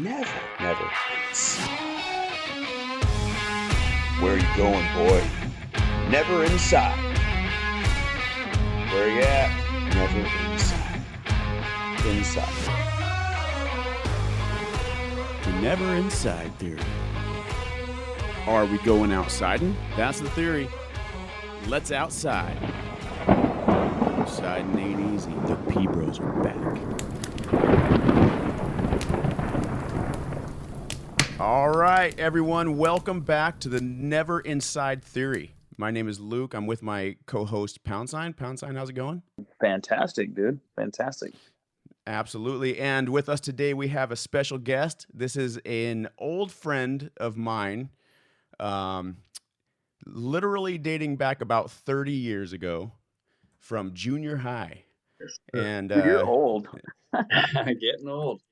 never inside. Where you going, boy? Never inside. Where you at? Never inside. Inside. The never inside theory. Are we going outsiding? That's the theory. Let's outside. Outside ain't easy. The P-Bros are back. All right, everyone. Welcome back to the Never Inside Theory. My name is Luke. I'm with my co-host, Pound Sign. Pound Sign, how's it going? Fantastic, dude. Fantastic. Absolutely. And with us today, we have a special guest. This is an old friend of mine, literally dating back about 30 years ago from junior high. And You're old. Getting old.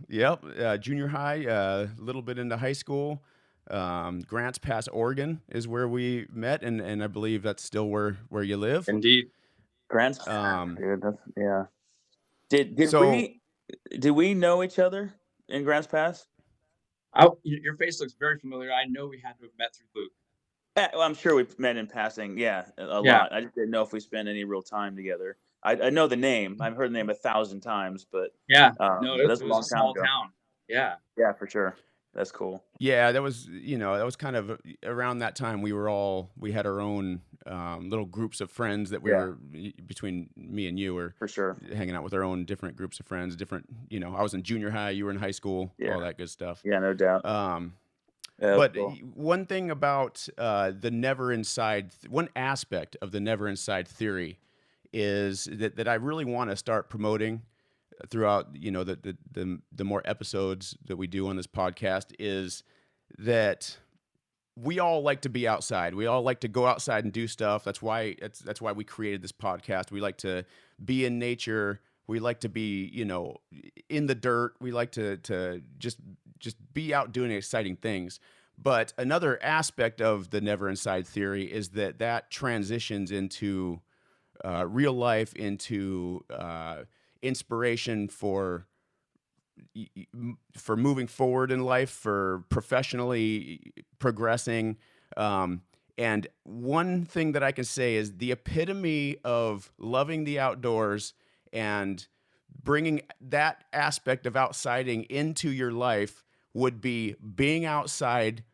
Yep, junior high, a little bit into high school. Grants Pass, Oregon is where we met, and I believe that's still where you live. Indeed. Grants, dude. That's yeah. Did So- we know each other in Grants Pass? Your face looks very familiar. I know we had to have met through Luke. Well, I'm sure we met in passing. Yeah, a Yeah. lot. I just didn't know if we spent any real time together. I know the name. I've heard the name 1,000 times, but Yeah. no, It that's was a long a small time ago. town. Yeah. Yeah, for sure. That's cool. Yeah, that was kind of around that time we had our own little groups of friends that we Yeah. were, between me and you, were For sure. hanging out with our own different groups of friends, I was in junior high, you were in high school, Yeah. all that good stuff. Yeah, no doubt. Yeah, But cool. one thing about the never inside, one aspect of the never inside theory is that I really want to start promoting throughout, the more episodes that we do on this podcast, is that we all like to be outside. We all like to go outside and do stuff. That's why we created this podcast. We like to be in nature. We like to be, in the dirt. We like to just be out doing exciting things. But another aspect of the never inside theory is that transitions into real life, into inspiration for moving forward in life, for professionally progressing. And one thing that I can say is the epitome of loving the outdoors and bringing that aspect of outsiding into your life would be being outside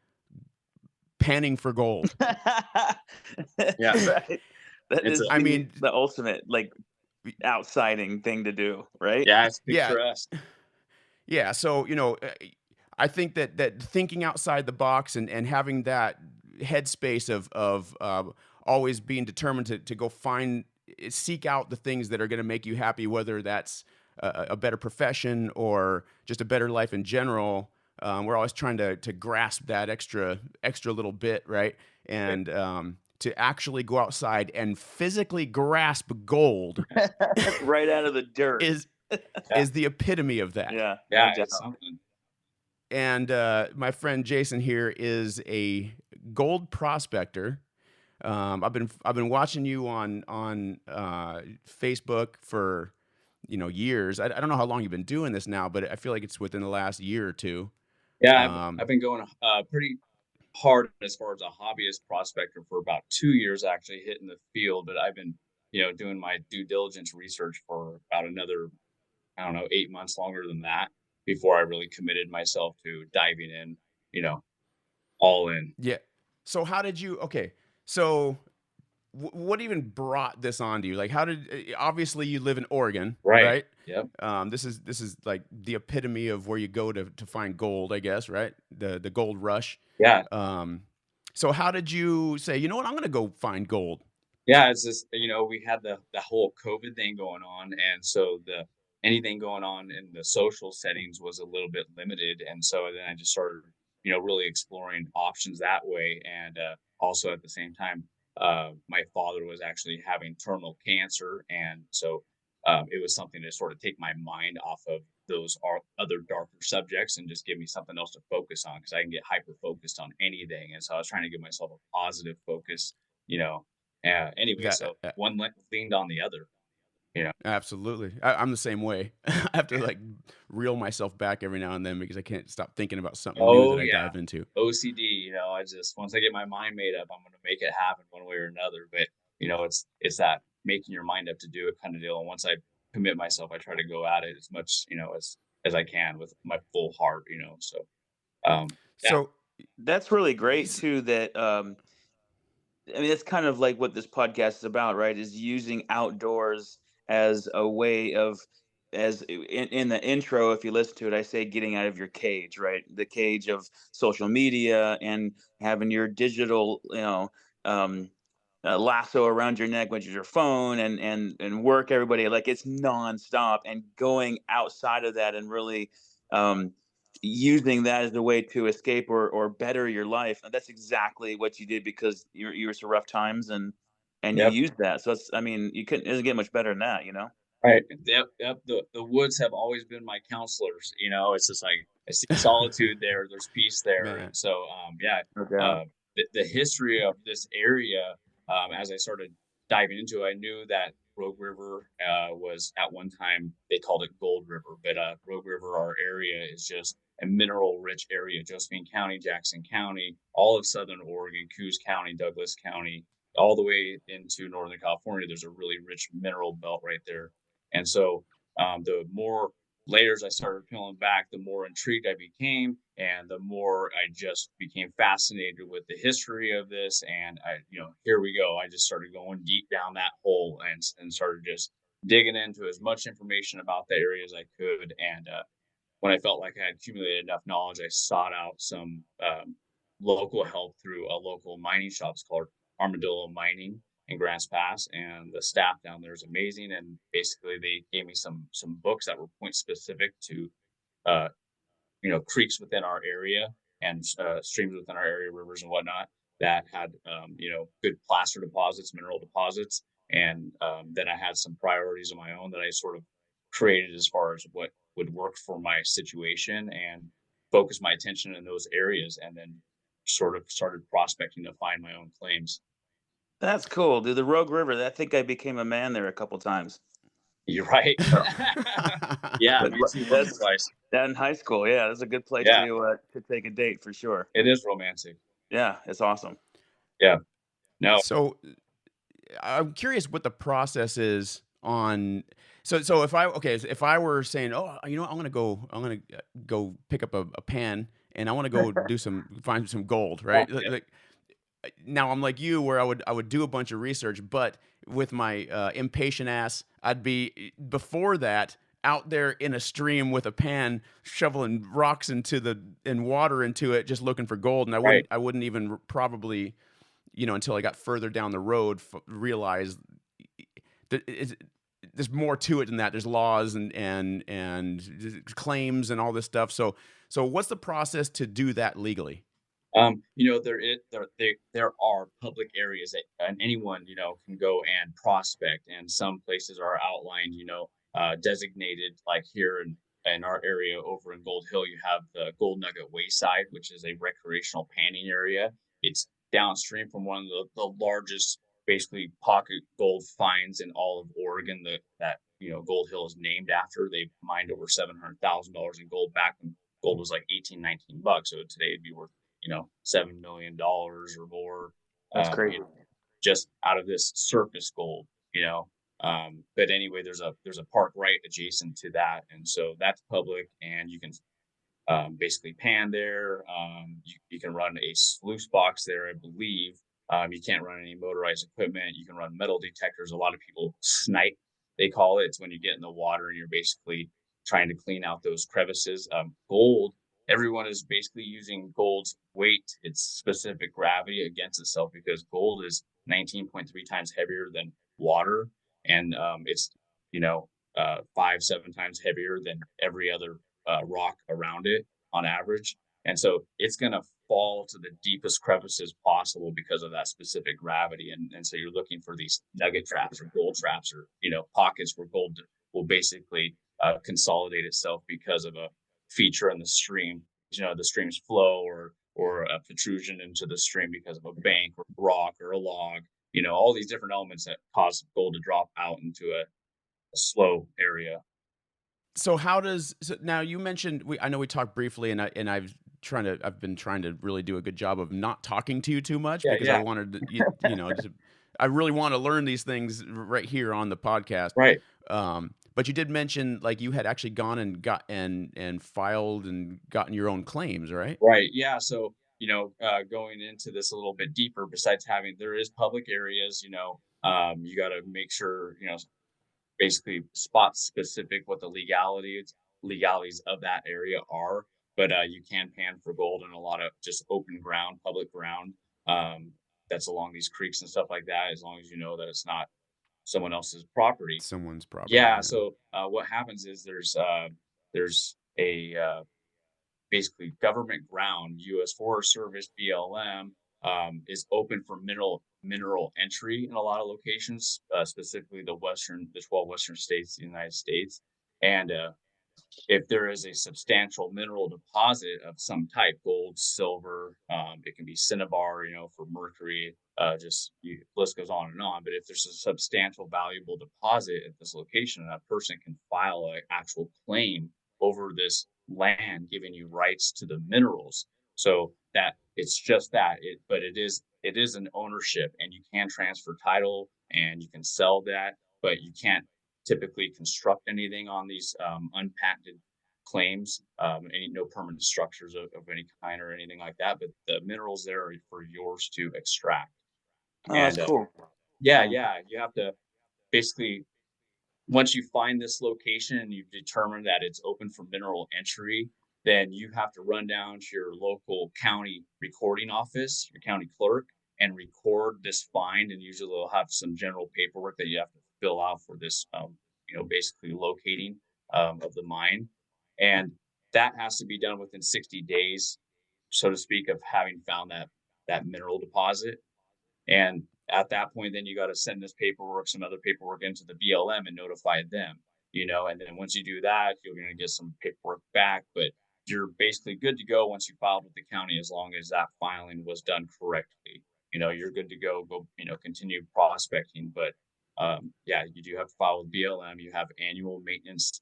panning for gold. Yeah. Right. That It's is a- the ultimate outsiding thing to do, right? Yeah. It's Yeah. picturesque. Yeah, so I think that thinking outside the box and having that headspace of always being determined to go seek out the things that are going to make you happy, whether that's a better profession or just a better life in general. We're always trying to grasp that extra little bit, right? And to actually go outside and physically grasp gold Right out of the dirt. is the epitome of that. Yeah. Yeah. no doubt. It's something. And my friend Jason here is a gold prospector. I've been watching you on Facebook for years. I don't know how long you've been doing this now, but I feel like it's within the last year or two. Yeah. I've been going pretty hard as far as a hobbyist prospector for about 2 years, actually hitting the field. But I've been, doing my due diligence research for about another, 8 months longer than that before I really committed myself to diving in, all in. Yeah. So how did you? Okay. So what even brought this on to you? Like, how did? Obviously, you live in Oregon, right? Yep. This is like the epitome of where you go to find gold, I guess, right? The gold rush. Yeah. So how did you say, you know what, I'm going to go find gold? Yeah, it's just, we had the whole COVID thing going on, and so anything going on in the social settings was a little bit limited, and so then I just started, really exploring options that way, and also at the same time, my father was actually having terminal cancer, and so it was something to sort of take my mind off of those other darker subjects and just give me something else to focus on, because I can get hyper focused on anything, and so I was trying to give myself a positive focus, anyway. That- So one leaned on the other. You know, Absolutely. I'm the same way. I have to like reel myself back every now and then because I can't stop thinking about something new oh that I yeah, dive into. OCD. I just once I get my mind made up, I'm gonna make it happen one way or another. But it's that making your mind up to do it kind of deal. And once I commit myself, I try to go at it as much as I can with my full heart. So yeah, So, That's really great s- too. That I mean, it's kind of like what this podcast is about, right? Is using outdoors as a way of, in the intro, if you listen to it, I say getting out of your cage, right? The cage of social media and having your digital, um, lasso around your neck, which is your phone, and work everybody like it's nonstop, and going outside of that and really um, using that as a way to escape or better your life. And that's exactly what you did because you were so rough times and you yep. used that. So it's, I mean, you couldn't, it doesn't get much better than that, you know? Right. Yep. Yep. The woods have always been my counselors. It's just like I see solitude there. There's peace there, man, and so yeah. No doubt. Uh, the history of this area, as I started diving into it, I knew that Rogue River was at one time they called it Gold River, but Rogue River, our area, is just a mineral rich area. Josephine County, Jackson County, all of Southern Oregon, Coos County, Douglas County, all the way into Northern California. There's a really rich mineral belt right there. And so the more layers I started peeling back, the more intrigued I became, and the more I just became fascinated with the history of this. And here we go. I just started going deep down that hole and started just digging into as much information about the area as I could. And when I felt like I had accumulated enough knowledge, I sought out some local help through a local mining shop called Armadillo Mining in Grants Pass, and the staff down there is amazing. And basically, they gave me some books that were point specific to uh, creeks within our area and streams within our area, rivers and whatnot that had good placer deposits, mineral deposits, and then I had some priorities of my own that I sort of created as far as what would work for my situation and focus my attention in those areas, and then sort of started prospecting to find my own claims. That's cool, dude. The Rogue River, I think I became a man there a couple times. You're right. So, Yeah, but me too. Once or that's twice. that in high school. Yeah, that's a good place Yeah, to take a date for sure. it is romantic. Yeah, it's awesome. Yeah. No. so I'm curious what the process is on. So if I okay, if I were saying, oh, I'm gonna go pick up a pan and I want to go find some gold, Oh, right? yeah. Like, now I'm like you, where I would do a bunch of research, but with my impatient ass, I'd be before that out there in a stream with a pan shoveling rocks and water into it, just looking for gold, and Right. I wouldn't even probably until I got further down the road realize that there's more to it than that. There's laws and claims and all this stuff. So what's the process to do that legally? There are public areas that anyone can go and prospect, and some places are outlined, designated. Like here in our area over in Gold Hill, you have the Gold Nugget Wayside, which is a recreational panning area. It's downstream from one of the largest, basically pocket gold finds in all of Oregon. That Gold Hill is named after. They mined over $700,000 in gold back when gold was like 18, $19. So today it'd be worth $7 million or more, That's um, crazy. you know, just out of this surface gold. But anyway, there's a park right adjacent to that, and so that's public, and you can basically pan there. You can run a sluice box there, I believe. You can't run any motorized equipment. You can run metal detectors. A lot of people snipe, they call it. It's when you get in the water and you're basically trying to clean out those crevices. Gold, everyone is basically using gold's weight, its specific gravity against itself, because gold is 19.3 times heavier than water. And it's, 5, 7 times heavier than every other rock around it on average. And so it's going to fall to the deepest crevices possible because of that specific gravity. And so you're looking for these nugget traps or gold traps, or, pockets where gold will basically consolidate itself because of a feature in the stream, the stream's flow, or a protrusion into the stream because of a bank or rock or a log, all these different elements that cause gold to drop out into a slow area. So how does so now you mentioned I know we talked briefly and I've been trying to really do a good job of not talking to you too much Yeah, because I yeah, wanted to, I really want to learn these things right here on the podcast. right. But you did mention like you had actually gone and got and filed and gotten your own claims, right? Right. Yeah. So, going into this a little bit deeper, besides having, there is public areas, you got to make sure, basically spot specific what the legalities of that area are. But you can pan for gold in a lot of just open ground, public ground, um, that's along these creeks and stuff like that, as long as you know that it's not someone else's property. Someone's property, Yeah. yeah. So what happens is there's a basically government ground, U.S. Forest Service, BLM, is open for mineral entry in a lot of locations, specifically the 12 western states of the United States. And if there is a substantial mineral deposit of some type, gold, silver, it can be cinnabar, for mercury, list goes on and on. But if there's a substantial valuable deposit at this location, that person can file an actual claim over this land, giving you rights to the minerals. So that it's just that but it is an ownership, and you can transfer title and you can sell that, but you can't typically construct anything on these unpatented claims, no permanent structures of any kind or anything like that. But the minerals there are for yours to extract. Oh, that's And cool. yeah, Yeah. yeah, you have to basically, once you find this location and you've determined that it's open for mineral entry, then you have to run down to your local county recording office, your county clerk, and record this find. And usually they'll have some general paperwork that you have to fill out for this, basically locating of the mine. And that has to be done within 60 days, so to speak, of having found that mineral deposit. And at that point, then you got to send this paperwork, some other paperwork into the BLM and notify them, and then once you do that, you're going to get some paperwork back. But you're basically good to go once you filed with the county, as long as that filing was done correctly. You're good to go, continue prospecting. But yeah, you do have to file with BLM. You have annual maintenance,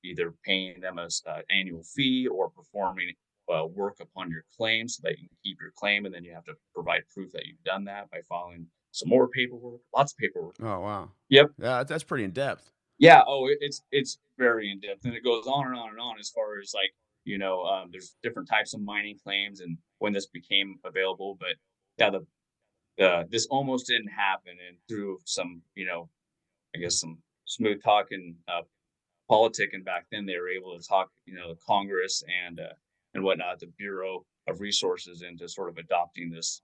either paying them as annual fee or performing work upon your claim so that you can keep your claim. And then you have to provide proof that you've done that by filing some more paperwork, lots of paperwork. Oh, wow. Yep. Yeah, that's pretty in depth. Yeah. Oh, it's very in depth, and it goes on and on and on as far as like, there's different types of mining claims and when this became available. But yeah, this almost didn't happen, and through some, I guess some smooth talking, politicking back then, they were able to talk, Congress and whatnot, the Bureau of Resources, into sort of adopting this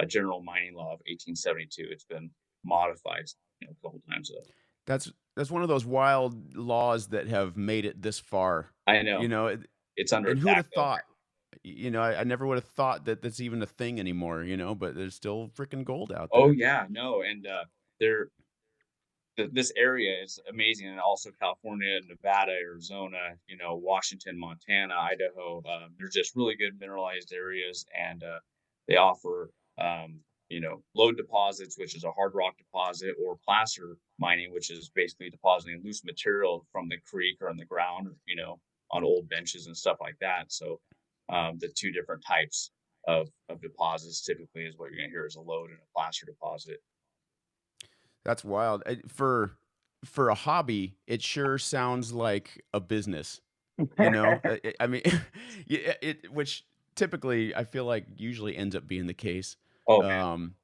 general mining law of 1872. It's been modified, a couple times though. That's one of those wild laws that have made it this far. I You know know, it's under and who would attack have though. thought? I never would have thought that that's even a thing anymore, but there's still freaking gold out Oh there. yeah, no, and there this area is amazing, and also California, Nevada, Arizona, Washington, Montana, Idaho. They're just really good mineralized areas, and they offer, lode deposits, which is a hard rock deposit, or placer mining, which is basically depositing loose material from the creek or on the ground, on old benches and stuff like that. So the two different types of deposits typically is what you're going to hear is a lode and a placer deposit. That's wild. For a hobby, it sure sounds like a business. I mean, yeah, which typically I feel like usually ends up being the case. Oh man. Um,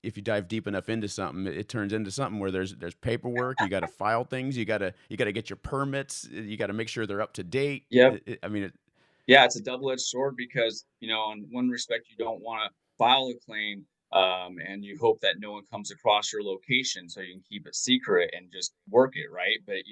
if you dive deep enough into something, it turns into something where there's paperwork. You got to file things. You got to get your permits. You got to make sure they're up to date. Yep. I mean, Yeah, it's a double-edged sword because, on one respect, you don't want to file a claim, and you hope that no one comes across your location so you can keep it secret and just work it, right? But,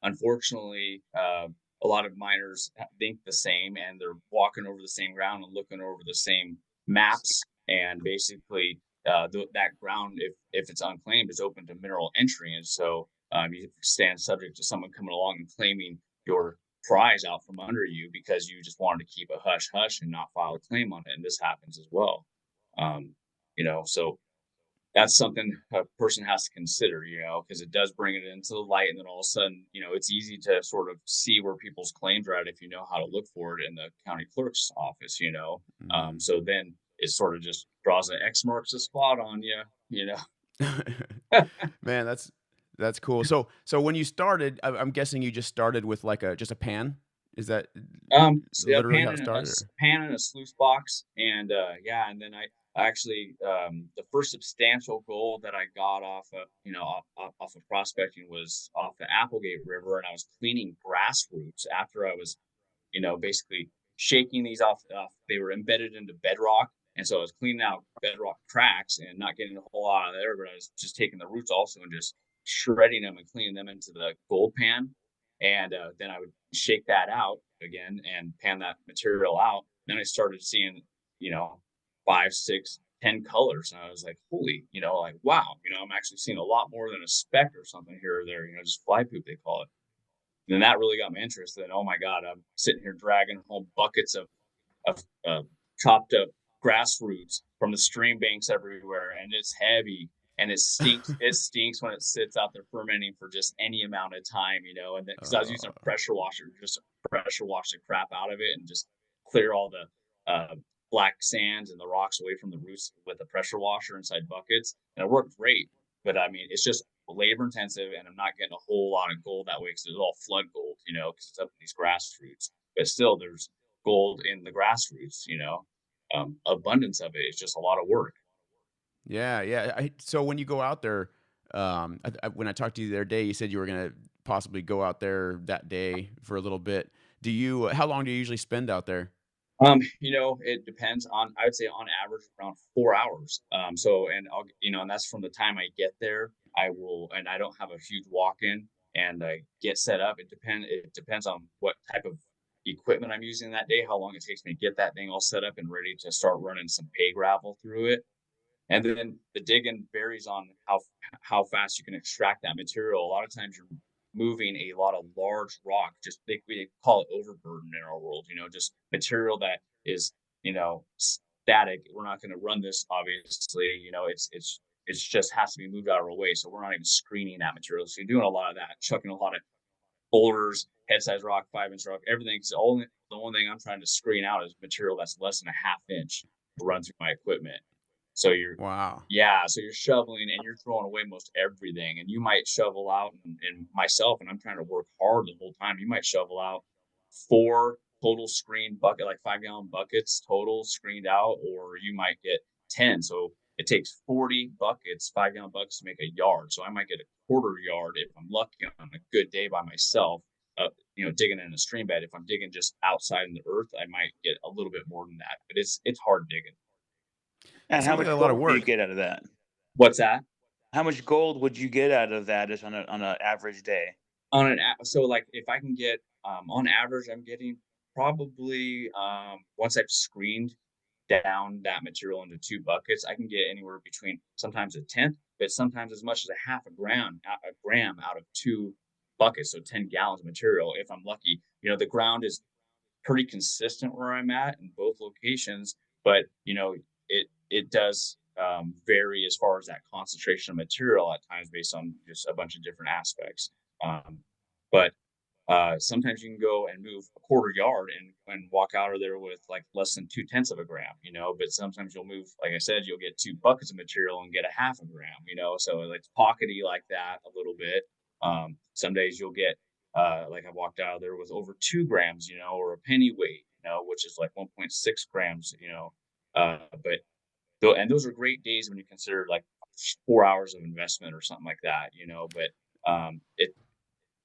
unfortunately, a lot of miners think the same, and they're walking over the same ground and looking over the same maps. And basically, that ground, if it's unclaimed, is open to mineral entry. And so you stand subject to someone coming along and claiming your prize out from under you because you just wanted to keep a hush hush and not file a claim on it. And this happens as well. Um, so that's something a person has to consider, because it does bring it into the light, and then all of a sudden, it's easy to sort of see where people's claims are at if you know how to look for it in the county clerk's office. Mhm. So then it sort of just draws an X marks the spot on you. Man, that's cool. So when you started, I'm guessing you just started with like a pan? Is that So yeah, literally how it started? Or? pan and a sluice box, and yeah, and then I actually the first substantial gold that I got off of prospecting was off the Applegate River, and I was cleaning grass roots after I was basically shaking these off. They were embedded into bedrock, and so I was cleaning out bedrock cracks and not getting a whole lot of there, but I was just taking the roots also and just shredding them and cleaning them into the gold pan, and then I would shake that out again and pan that material out. Then I started seeing, you know, 5, 6, 10 colors, and I was like, holy, like wow, I'm actually seeing a lot more than a speck or something here or there, just fly poop they call it. And then that really got my interest. And oh my god, I'm sitting here dragging home buckets of chopped up grass roots from the stream banks everywhere, and it's heavy and it stinks. It stinks when it sits out there fermenting for just any amount of time, and because I was using a Uh, pressure washer, just pressure wash the crap out of it and just clear all the black sands and the rocks away from the roots with a pressure washer inside buckets, and it worked great. But I mean, it's just labor intensive, and I'm not getting a whole lot of gold that way because it's all flood gold, because it's up in these grass roots. But still, there's gold in the grassroots, abundance of it. It's just a lot of work. yeah, yeah. So when you go out there, when I talked to you the other day, you said you were gonna possibly go out there that day for a little bit. How long do you usually spend out there? It depends on, I would say on average around 4 hours. And that's from the time I get there. And I don't have a huge walk in and I get set up. It depends on what type of equipment I'm using that day, how long it takes me to get that thing all set up and ready to start running some pay gravel through it. And then the digging varies on how fast you can extract that material. A lot of times you're moving a lot of large rock, just we call it overburden in our world, just material that is, static. We're not going to run this, obviously, it's just has to be moved out of our way. So we're not even screening that material. So you're doing a lot of that, chucking a lot of boulders, head size rock, 5-inch rock, everything's the only thing I'm trying to screen out is material that's less than a half inch to run through my equipment. So Wow. so you're shoveling and you're throwing away most everything. And you might shovel out, and myself, and I'm trying to work hard the whole time. You might shovel out 4 total screened bucket, like 5-gallon buckets total screened out, or you might get 10. So it takes 40 buckets, 5-gallon buckets to make a yard. So I might get a quarter yard if I'm lucky on a good day by myself. Digging in a stream bed. If I'm digging just outside in the earth, I might get a little bit more than that. But it's hard digging. And It how sounds like much a lot of gold do you work. get out of that? What's that? How much gold would you get out of that just on an average day? So like if I can get on average, I'm getting probably once I've screened down that material into 2 buckets, I can get anywhere between sometimes a tenth, but sometimes as much as a half a gram out of 2 buckets, so 10 gallons of material if I'm lucky. The ground is pretty consistent where I'm at in both locations, but it does vary as far as that concentration of material at times based on just a bunch of different aspects. Um, but Sometimes you can go and move a quarter yard and walk out of there with like less than 2/10 of a gram, but sometimes you'll move, like I said, you'll get 2 buckets of material and get a half a gram, so it's pockety like that a little bit. Some days you'll get, like I walked out of there with over 2 grams, or a penny weight, which is like 1.6 grams, but and those are great days when you consider like 4 hours of investment or something like that, but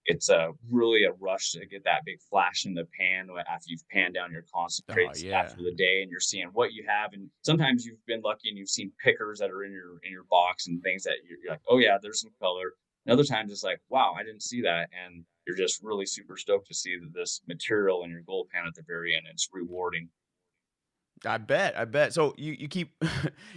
it's really a rush to get that big flash in the pan after you've panned down your Oh concentrates yeah. after the day, and you're seeing what you have. And sometimes you've been lucky and you've seen pickers that are in your box and things that you're like, oh yeah, there's some color. And other times it's like, wow, I didn't see that, and you're just really super stoked to see that this material in your gold pan at the very end. It's rewarding. I bet. I bet. So you keep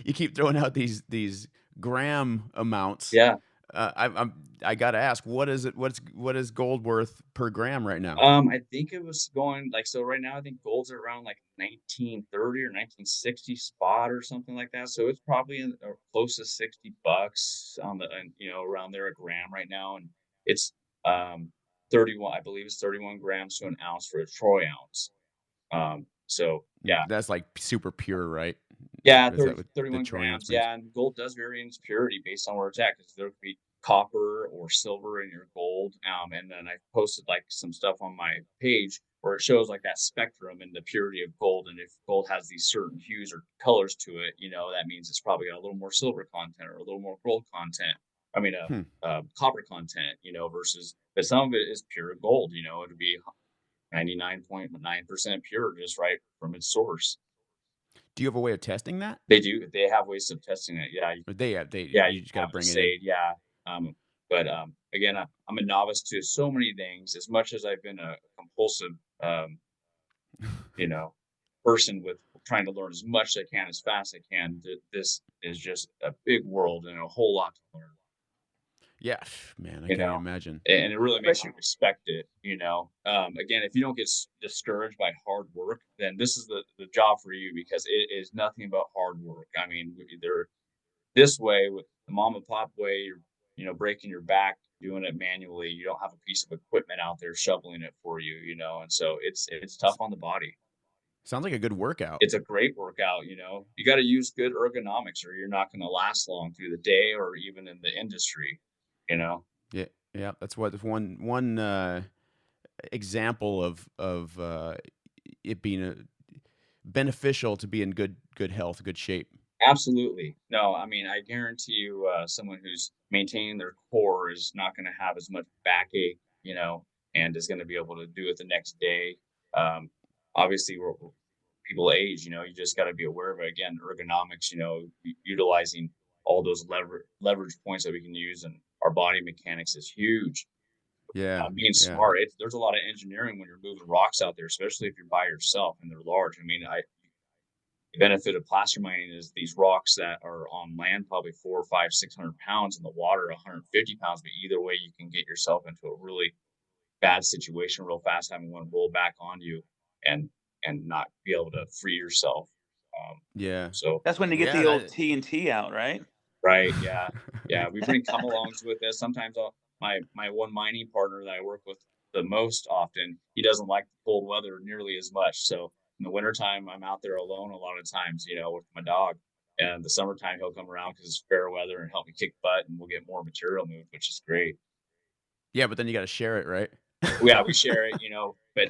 you keep throwing out these gram amounts. Yeah. I gotta ask, what is it? What is gold worth per gram right now? I think it was going like so right now I think gold's around like 1930 or 1960 spot or something like that. So it's probably in or close to $60 on the and, around there a gram right now. And it's 31, I believe it's 31 grams to an ounce for a troy ounce. So yeah, That's like super pure, right? yeah, Is that what the 31 troy ounce grams. means? Yeah, and gold does vary in its purity based on where it's at because there could be copper or silver in your gold. And then I posted like some stuff on my page where it shows like that spectrum and the purity of gold. And if gold has these certain hues or colors to it, that means it's probably got a little more silver content or a little more gold content. I mean, Hmm. copper content, versus, but some of it is pure gold, it'd be 99.9% pure just right from its source. Do you have a way of testing that? They do. They have ways of testing it. Yeah, Or they yeah, you you just can gotta have it bring it in. assayed. Yeah, but again, I'm a novice to so many things. As much as I've been a compulsive, um, you know, person with trying to learn as much as I can as fast as I can, this is just a big world and a whole lot to learn. Yeah, man, I You can't know, imagine. and it really makes you Especially respect it. Again, if you don't get discouraged by hard work, then this is the job for you because it is nothing but hard work. I mean, there this way, with the mom and pop way, you're, breaking your back doing it manually. You don't have a piece of equipment out there shoveling it for you, and so it's tough S on the body. Sounds like a good workout. It's a great workout, You got to use good ergonomics, or you're not going to last long through the day, or even in the industry. You know, Yeah, yeah, that's what one, example of, it being a beneficial to be in good health, good shape. Absolutely. No, I mean, I guarantee you, someone who's maintaining their core is not going to have as much backache, and is going to be able to do it the next day. Um, Obviously, people age, you just got to be aware of it. Again, ergonomics, utilizing all those leverage points that we can use and our body mechanics is huge. Yeah, Being yeah, smart, there's a lot of engineering when you're moving rocks out there, especially if you're by yourself and they're large. I mean, the benefit of placer mining is these rocks that are on land probably 400 or 500, 600 pounds, in the water 150 pounds. But either way, you can get yourself into a really bad situation real fast, having one roll back on you and not be able to free yourself. Um, yeah. so that's when you get Yeah, the old that TNT out, right? right, yeah, yeah, we bring come alongs with us. Sometimes my one mining partner that I work with the most often, he doesn't like the cold weather nearly as much. So in the wintertime, I'm out there alone a lot of times, with my dog. And the summertime, he'll come around because it's fair weather and help me kick butt, and we'll get more material moved, which is great. yeah, but then you gotta share it, right? Yeah, we share it, but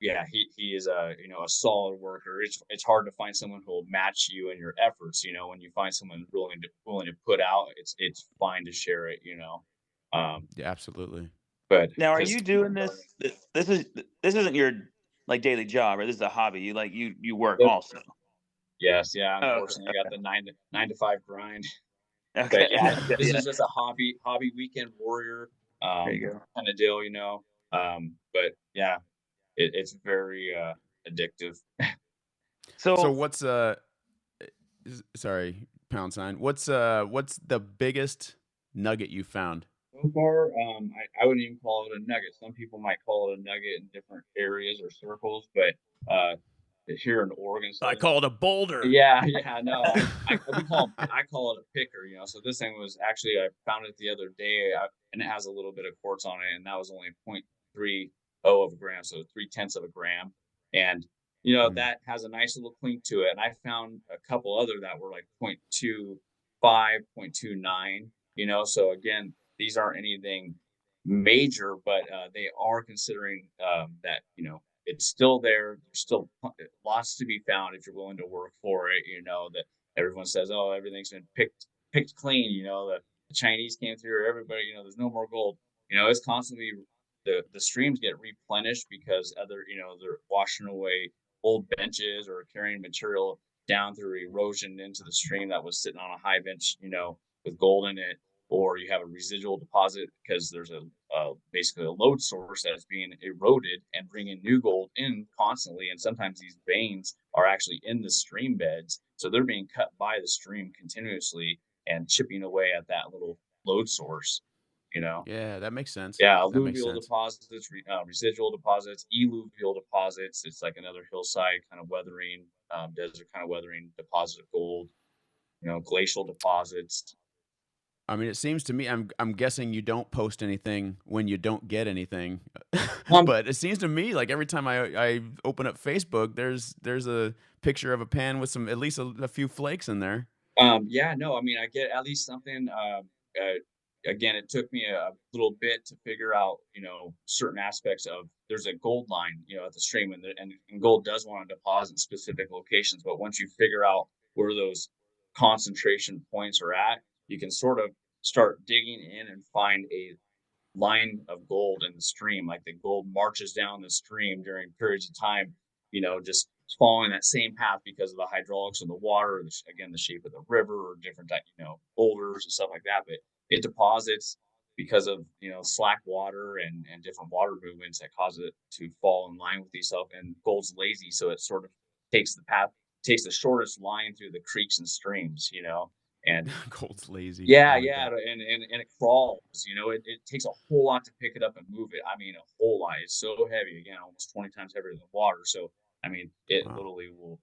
yeah, he is a solid worker. It's hard to find someone who will match you in your efforts. When you find someone willing to put out, it's fine to share it. Um, Yeah, absolutely. but Now, are because you doing this? This isn't your like daily job, right? This is a hobby. You work also. yes, yeah, Oh, unfortunately, I got the nine to five grind. okay. But yeah, Okay. this Yeah. is just a hobby weekend warrior There you go. kind of deal. But yeah, it's very addictive. So So what's, sorry, pound sign. What's the biggest nugget you found? So far, I wouldn't even call it a nugget. Some people might call it a nugget in different areas or circles, but here in Oregon I Southern, call it a boulder. yeah, yeah, no, I call it a picker. So this thing was actually I found it the other day, and it has a little bit of quartz on it, and that was only 0.30 of a gram, so 3/10 of a gram, and Mm, that has a nice little clink to it. And I found a couple other that were like 0.25, 0.29. So again, these aren't anything major, but they are considering that it's still there. There's still lots to be found if you're willing to work for it. That everyone says, oh, everything's been picked clean. The Chinese came through. Everybody, there's no more gold. It's constantly the streams get replenished because they're washing away old benches or carrying material down through erosion into the stream that was sitting on a high bench, with gold in it, or you have a residual deposit because there's basically a load source that's being eroded and bringing new gold in constantly. And sometimes these veins are actually in the stream beds, so they're being cut by the stream continuously and chipping away at that little load source, you know. Yeah, that makes sense. Yeah, That makes alluvial sense. deposits, residual deposits, eluvial deposits. It's like another hillside kind of weathering, desert kind of weathering deposit of gold. Glacial deposits. I mean, it seems to me I'm guessing you don't post anything when you don't get anything. Um, But it seems to me like every time I open up Facebook, there's a picture of a pan with some at least a few flakes in there. yeah, no, I mean, I get at least something. Again, it took me a little bit to figure out, certain aspects of. There's a gold line, at the stream, and gold does want to deposit in specific locations. But once you figure out where those concentration points are at, you can sort of start digging in and find a line of gold in the stream. Like the gold marches down the stream during periods of time, just following that same path because of the hydraulics of the water, or again, the shape of the river, or different, boulders and stuff like that. But it deposits because of, slack water and different water movements that cause it to fall in line with itself. And gold's lazy, so it sort of takes the path, takes the shortest line through the creeks and streams, and Gold's lazy. I yeah, like yeah, that. and it crawls, it takes a whole lot to pick it up and move it. I mean, a whole lot. It's so heavy, again, almost 20 times heavier than water. So, I mean, it Wow. literally will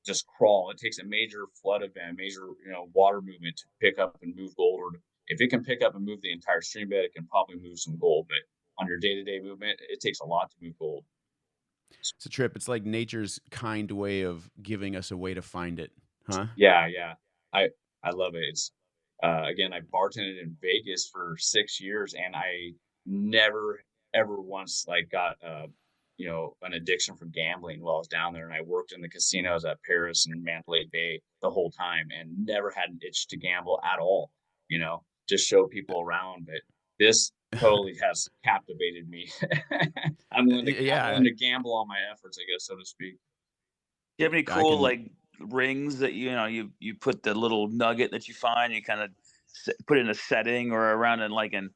just crawl. It takes a major flood event, major, water movement to pick up and move gold. Or if it can pick up and move the entire stream bed, it can probably move some gold. But on your day-to-day movement, it takes a lot to move gold. It's a trip. It's like nature's kind way of giving us a way to find it, huh? Yeah, yeah. I love it. It's again, I bartended in Vegas for 6 years, and I never ever once like got an addiction from gambling while I was down there. And I worked in the casinos at Paris and Mandalay Bay the whole time, and never had an itch to gamble at all. Just show people around. But this totally has captivated me. I'm Yeah, willing to gamble on my efforts, I guess, so to speak. You have any I cool can. like rings that you put the little nugget that you find, you kind of put in a setting or around in like an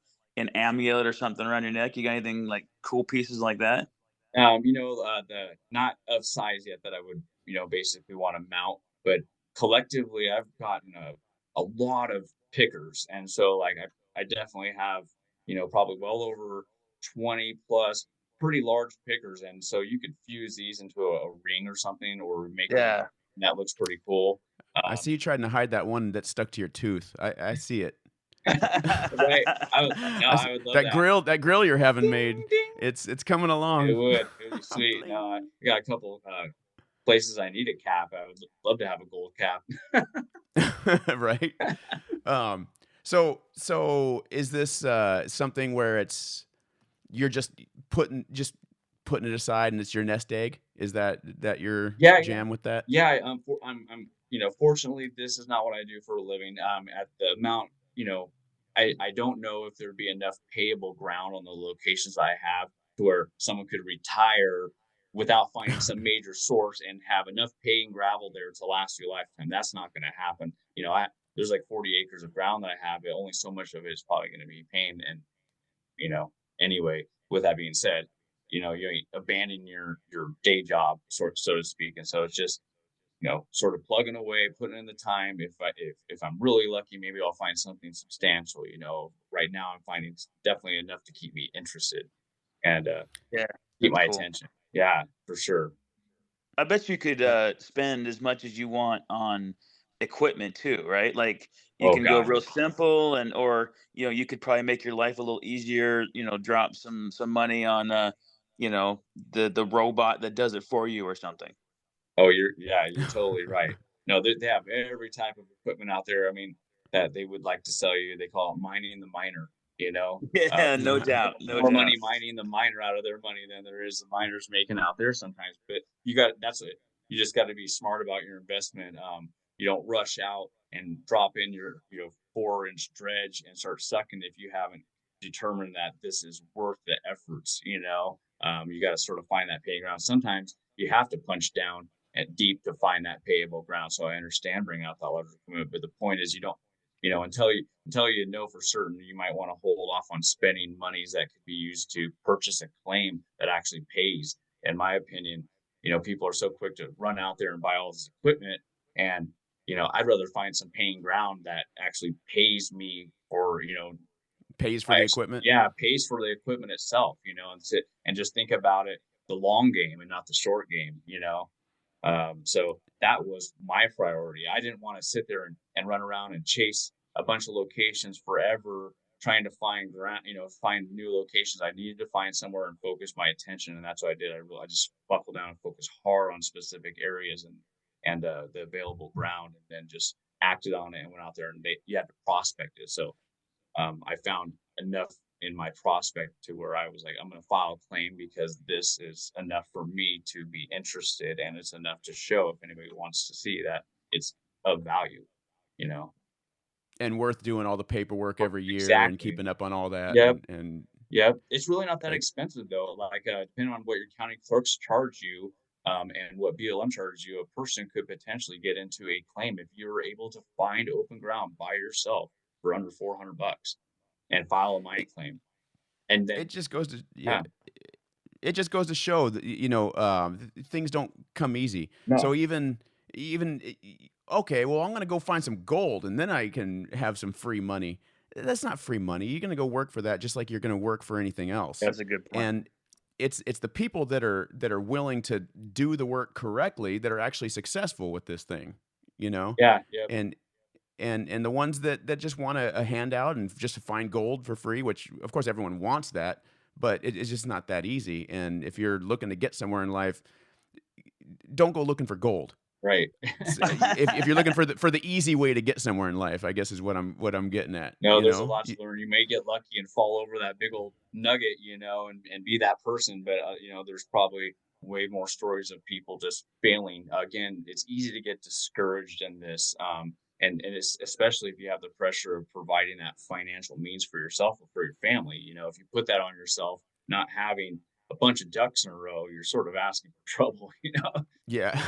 amulet or something around your neck? You got anything like cool pieces like that? The not of size yet that I would, basically want to mount, but collectively I've gotten a lot of pickers. And so like I definitely have, probably well over 20 plus pretty large pickers. And so you could fuse these into a ring or something, or make a Yeah. that looks pretty cool. I see you trying to hide that one that stuck to your tooth. I see it. Right. No, I would love that. That grill you're having made. Ding ding. It's coming It along. would. It would be sweet. No, I Bling. got a couple places I need a cap. I would love to have a gold cap. Right? Um, so is this something where you're just putting it aside and it's your nest egg? Is that your Yeah, yeah. jam with that? Yeah, I'm fortunately, this is not what I do for a living. At the amount, I don't know if there'd be enough payable ground on the locations I have to where someone could retire without finding some major source and have enough paying gravel there to last your lifetime. That's not going to happen. There's like 40 acres of ground that I have, but only so much of it is probably going to be paying. And you know, anyway, with that being said, you abandon your day job, so to speak. And so it's just, sort of plugging away, putting in the time. If I'm really lucky, maybe I'll find something substantial. Right now I'm finding definitely enough to keep me interested and Yeah, keep that's my cool. attention. Yeah, for sure. I bet you could Yeah. spend as much as you want on equipment too, right? Like you Oh can go God, real simple, and or you could probably make your life a little easier. Drop some money on the robot that does it for you or something. oh, you're totally right. No, they have every type of equipment out there. I mean, that they would like to sell you. They call it mining the miner. Yeah, no There's doubt, no more doubt. money mining the miner out of their money than there is the miners making out there sometimes. But that's it. You just got to be smart about your investment. You don't rush out and drop in your 4-inch dredge and start sucking if you haven't determined that this is worth the efforts. You got to sort of find that paying ground. Sometimes you have to punch down at deep to find that payable ground. So I understand bringing out that leverage commitment, but the point is you don't, until you know for certain, you might want to hold off on spending monies that could be used to purchase a claim that actually pays. In my opinion, people are so quick to run out there and buy all this equipment, and I'd rather find some paying ground that actually pays me for, Pays for I the actually, equipment. yeah, pays for the equipment itself, and sit and just think about it the long game and not the short game. So that was my priority. I didn't want to sit there and run around and chase a bunch of locations forever, trying to find ground, find new locations. I needed to find somewhere and focus my attention, and that's what I did. I just buckled down and focused hard on specific areas and the available ground, and then just acted on it and went out there and you had to prospect it. So I found enough in my prospect to where I was like, I'm going to file a claim because this is enough for me to be interested, and it's enough to show if anybody wants to see that it's of value, you know. And worth doing all the paperwork every year and Exactly. keeping up on all that Yep. and Yep. It's really not that like expensive though. Like, depending on what your county clerks charge you, and what BLM charges you, a person could potentially get into a claim if you were able to find open ground by yourself for under $400 and file a mining it, claim. And it then, just goes to yeah, yeah, it just goes to show that things don't come easy. So no, okay, well, I'm gonna go find some gold and then I can have some free money. That's not free money. You're gonna go work for that just like you're gonna work for anything else. That's a good point. And it's the people that are willing to do the work correctly that are actually successful with this thing, you know? yeah, yep, And and the ones that just want a handout and just find gold for free, which of course everyone wants that, but it's just not that easy. And if you're looking to get somewhere in life, don't go looking for gold. right. If you're looking for the easy way to get somewhere in life, I guess is what I'm getting at. No, there's a lot to learn. You may get lucky and fall over that big old nugget, and be that person, but there's probably way more stories of people just failing. Again, it's easy to get discouraged in this, and it's especially if you have the pressure of providing that financial means for yourself or for your family. If you put that on yourself, not having a bunch of ducks in a row, you're sort of asking for trouble. Yeah,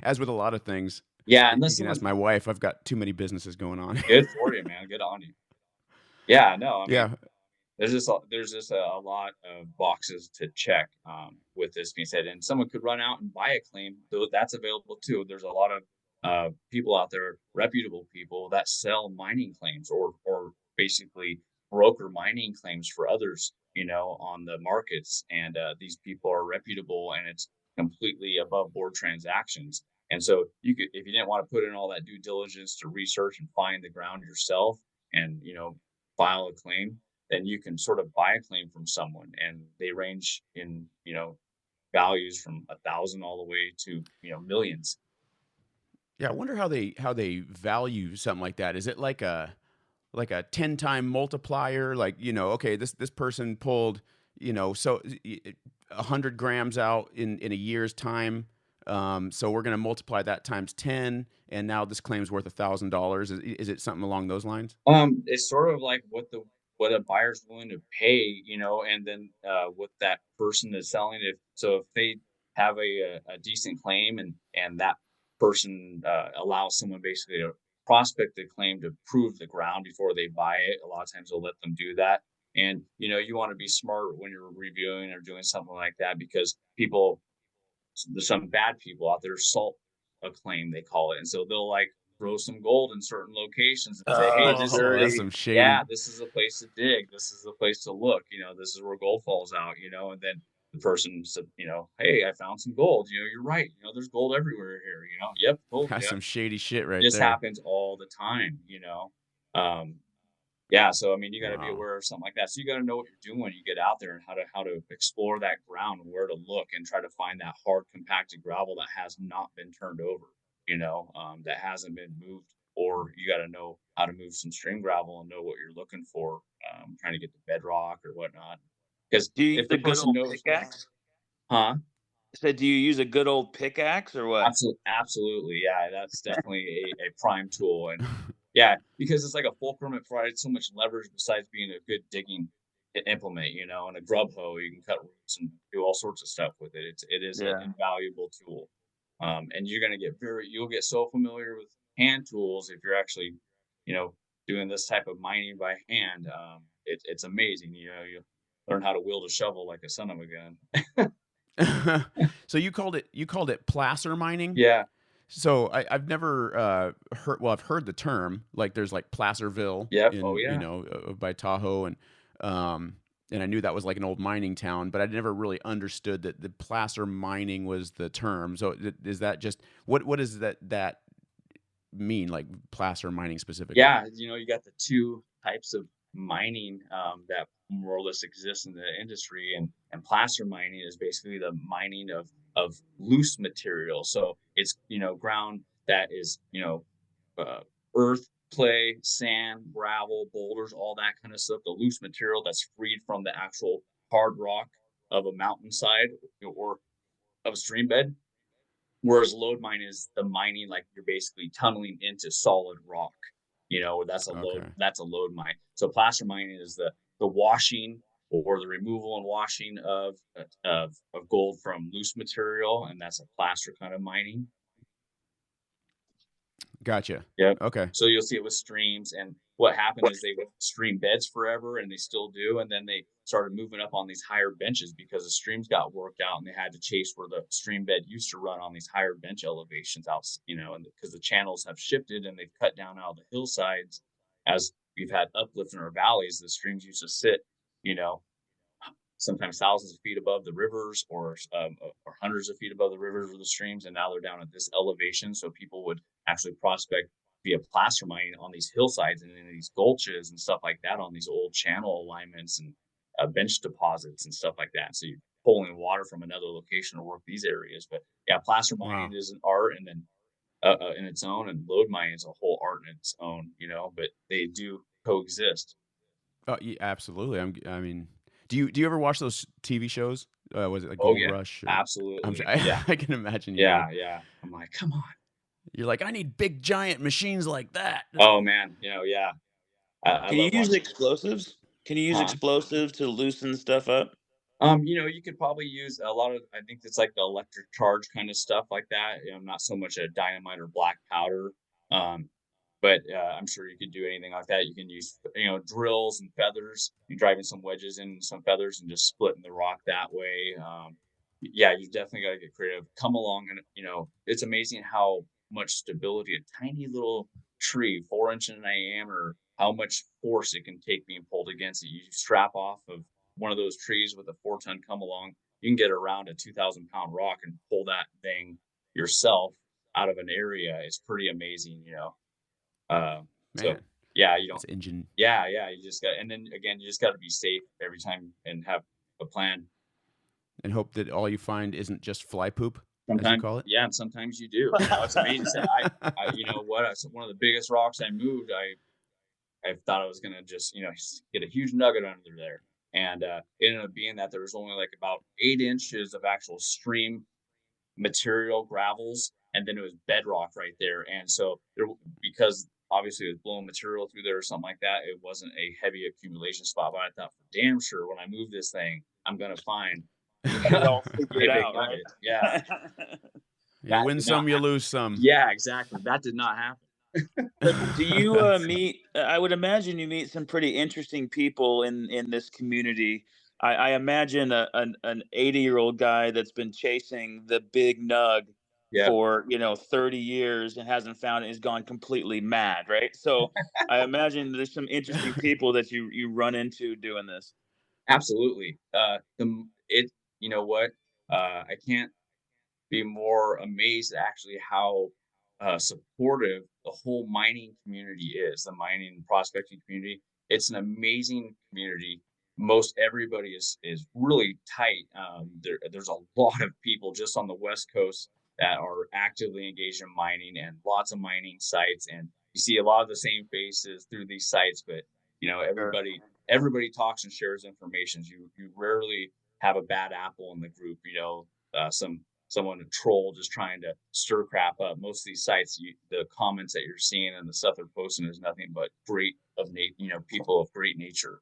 as with a lot of things, Yeah, you unless can ask someone my wife. I've got too many businesses going on. good for you, man. Good on you. Yeah, no, I mean, Yeah, there's just a lot of boxes to check, with this being said, and someone could run out and buy a claim, though that's available too. There's a lot of people out there, reputable people that sell mining claims or basically broker mining claims for others, on the markets, and these people are reputable, and it's completely above board transactions. And so you could, if you didn't want to put in all that due diligence to research and find the ground yourself, and file a claim, then you can sort of buy a claim from someone, and they range in values from 1,000 all the way to millions. yeah. I wonder how they value something like that. Is it like a 10-time multiplier? Like, okay, this person pulled, so 100 grams out in a year's time. So we're going to multiply that times 10, and now this claim's worth $1,000. Is it something along those lines? It's sort of like what a buyer's willing to pay, and then what that person is selling. If they have a decent claim, and that person allows someone basically to prospect the claim to prove the ground before they buy it. A lot of times they'll let them do that. And you want to be smart when you're reviewing or doing something like that, because there's some bad people out there salt a claim, they call it, and so they'll like throw some gold in certain locations and say, hey, this Oh, that's is, some shady. yeah, this is a place to dig, this is a place to look, this is where gold falls out, and then the person said, hey, I found some gold, you're right, there's gold everywhere here, yep, told That's you. some shady shit right This there. happens all the time. um yeah, so I mean, you got to be Wow. aware of something like that. So you got to know what you're doing when you get out there, and how to explore that ground, and where to look, and try to find that hard compacted gravel that has not been turned over, that hasn't been moved. Or you got to know how to move some stream gravel and know what you're looking for, trying to get the bedrock or whatnot. Because Do you use if a the good person old knows, pickaxe? huh? So do you use a good old pickaxe or what? Absolutely, yeah, that's definitely a prime tool, and yeah, because it's like a fulcrum. It provides so much leverage besides being a good digging implement, and a grub hoe. You can cut roots and do all sorts of stuff with it. It is an Yeah. invaluable tool, and you'll get so familiar with hand tools if you're actually, you know, doing this type of mining by hand. It's amazing. You learn how to wield a shovel like a son of a gun. So you called it placer mining? Yeah. So I've never heard. Well, I've heard the term. Like, there's like Placerville Yep. Oh in, yeah. by Tahoe, um, and I knew that was like an old mining town, but I never really understood that the placer mining was the term. So is that just what does that mean? Like placer mining specifically? Yeah, you got the two types of mining that more or less exist in the industry, and placer mining is basically the mining of loose material. So it's ground that is uh, earth, clay, sand, gravel, boulders, all that kind of stuff. The loose material that's freed from the actual hard rock of a mountainside or of a stream bed. Whereas load mine is the mining, like you're basically tunneling into solid rock. Okay, That's a load mine. So placer mining is the washing or the removal and washing of gold from loose material, and that's a placer kind of mining. gotcha. Yep. Okay, So you'll see it with streams, and what happened is they would stream beds forever, and they still do, and then they started moving up on these higher benches because the streams got worked out, and they had to chase where the stream bed used to run on these higher bench elevations out, and because the channels have shifted and they've cut down out of the hillsides as we've had uplift in our valleys. The streams used to sit, you know, sometimes thousands of feet above the rivers or hundreds of feet above the rivers or the streams, and now they're down at this elevation. So people would actually prospect via placer mining on these hillsides and in these gulches and stuff like that on these old channel alignments and bench deposits and stuff like that. So you're pulling water from another location to work these areas. But yeah, placer mining wow. is an art, and then in its own, and load mining is a whole art in its own. But they do coexist. Oh, yeah, absolutely. I mean, do you ever watch those TV shows? Was it like Oh Gold yeah, Rush or? absolutely. Yeah, I can imagine you would. yeah. I'm like, come on. You're like, I need big giant machines like that. Oh man, yeah. I Can you love use watching. explosives? Can you use Huh? explosives to loosen stuff up? You could probably use a lot of. I think it's like the electric charge kind of stuff like that. Not so much a dynamite or black powder. Um, but I'm sure you could do anything like that. You can use drills and feathers. You driving some wedges in some feathers and just splitting the rock that way. Yeah, you definitely got to get creative. Come along, and it's amazing how much stability a tiny little tree, 4 inch in diameter, how much force it can take being pulled against it. You strap off of one of those trees with a 4 ton come along, you can get around a 2,000 pound rock and pull that thing yourself out of an area. It's pretty amazing. So Man, yeah, you don't. that's engine Yeah. You just got, and then again, you just got to be safe every time and have a plan. and hope that all you find isn't just fly poop, as you Sometimes, call it. yeah, and sometimes you do. It's amazing. So you know what? One of the biggest rocks I moved. I thought I was gonna just get a huge nugget under there, and it ended up being that there was only like about 8 inches of actual stream material gravels, and then it was bedrock right there. And so because obviously it was blowing material through there or something like that, it wasn't a heavy accumulation spot. But I thought for damn sure when I move this thing, I'm gonna find Get it a all figured big out, right? nugget. Yeah, You that win did not some, you happen. lose some. Yeah, exactly. That did not happen. Do you That's meet? I would imagine you meet some pretty interesting people in this community. I imagine an 80-year-old guy that's been chasing the big nug Yeah, for 30 years and hasn't found it, has gone completely mad, right? So I imagine there's some interesting people that you run into doing this. absolutely. You know what? I can't be more amazed at actually how supportive the whole mining community is, the mining and prospecting community. It's an amazing community. Most everybody is really tight. There's a lot of people just on the West Coast that are actively engaged in mining and lots of mining sites. And you see a lot of the same faces through these sites, but Sure. everybody talks and shares information. You rarely have a bad apple in the group. Someone a troll just trying to stir crap up. Most of these sites, the comments that you're seeing and the stuff they're posting is nothing but people of great nature.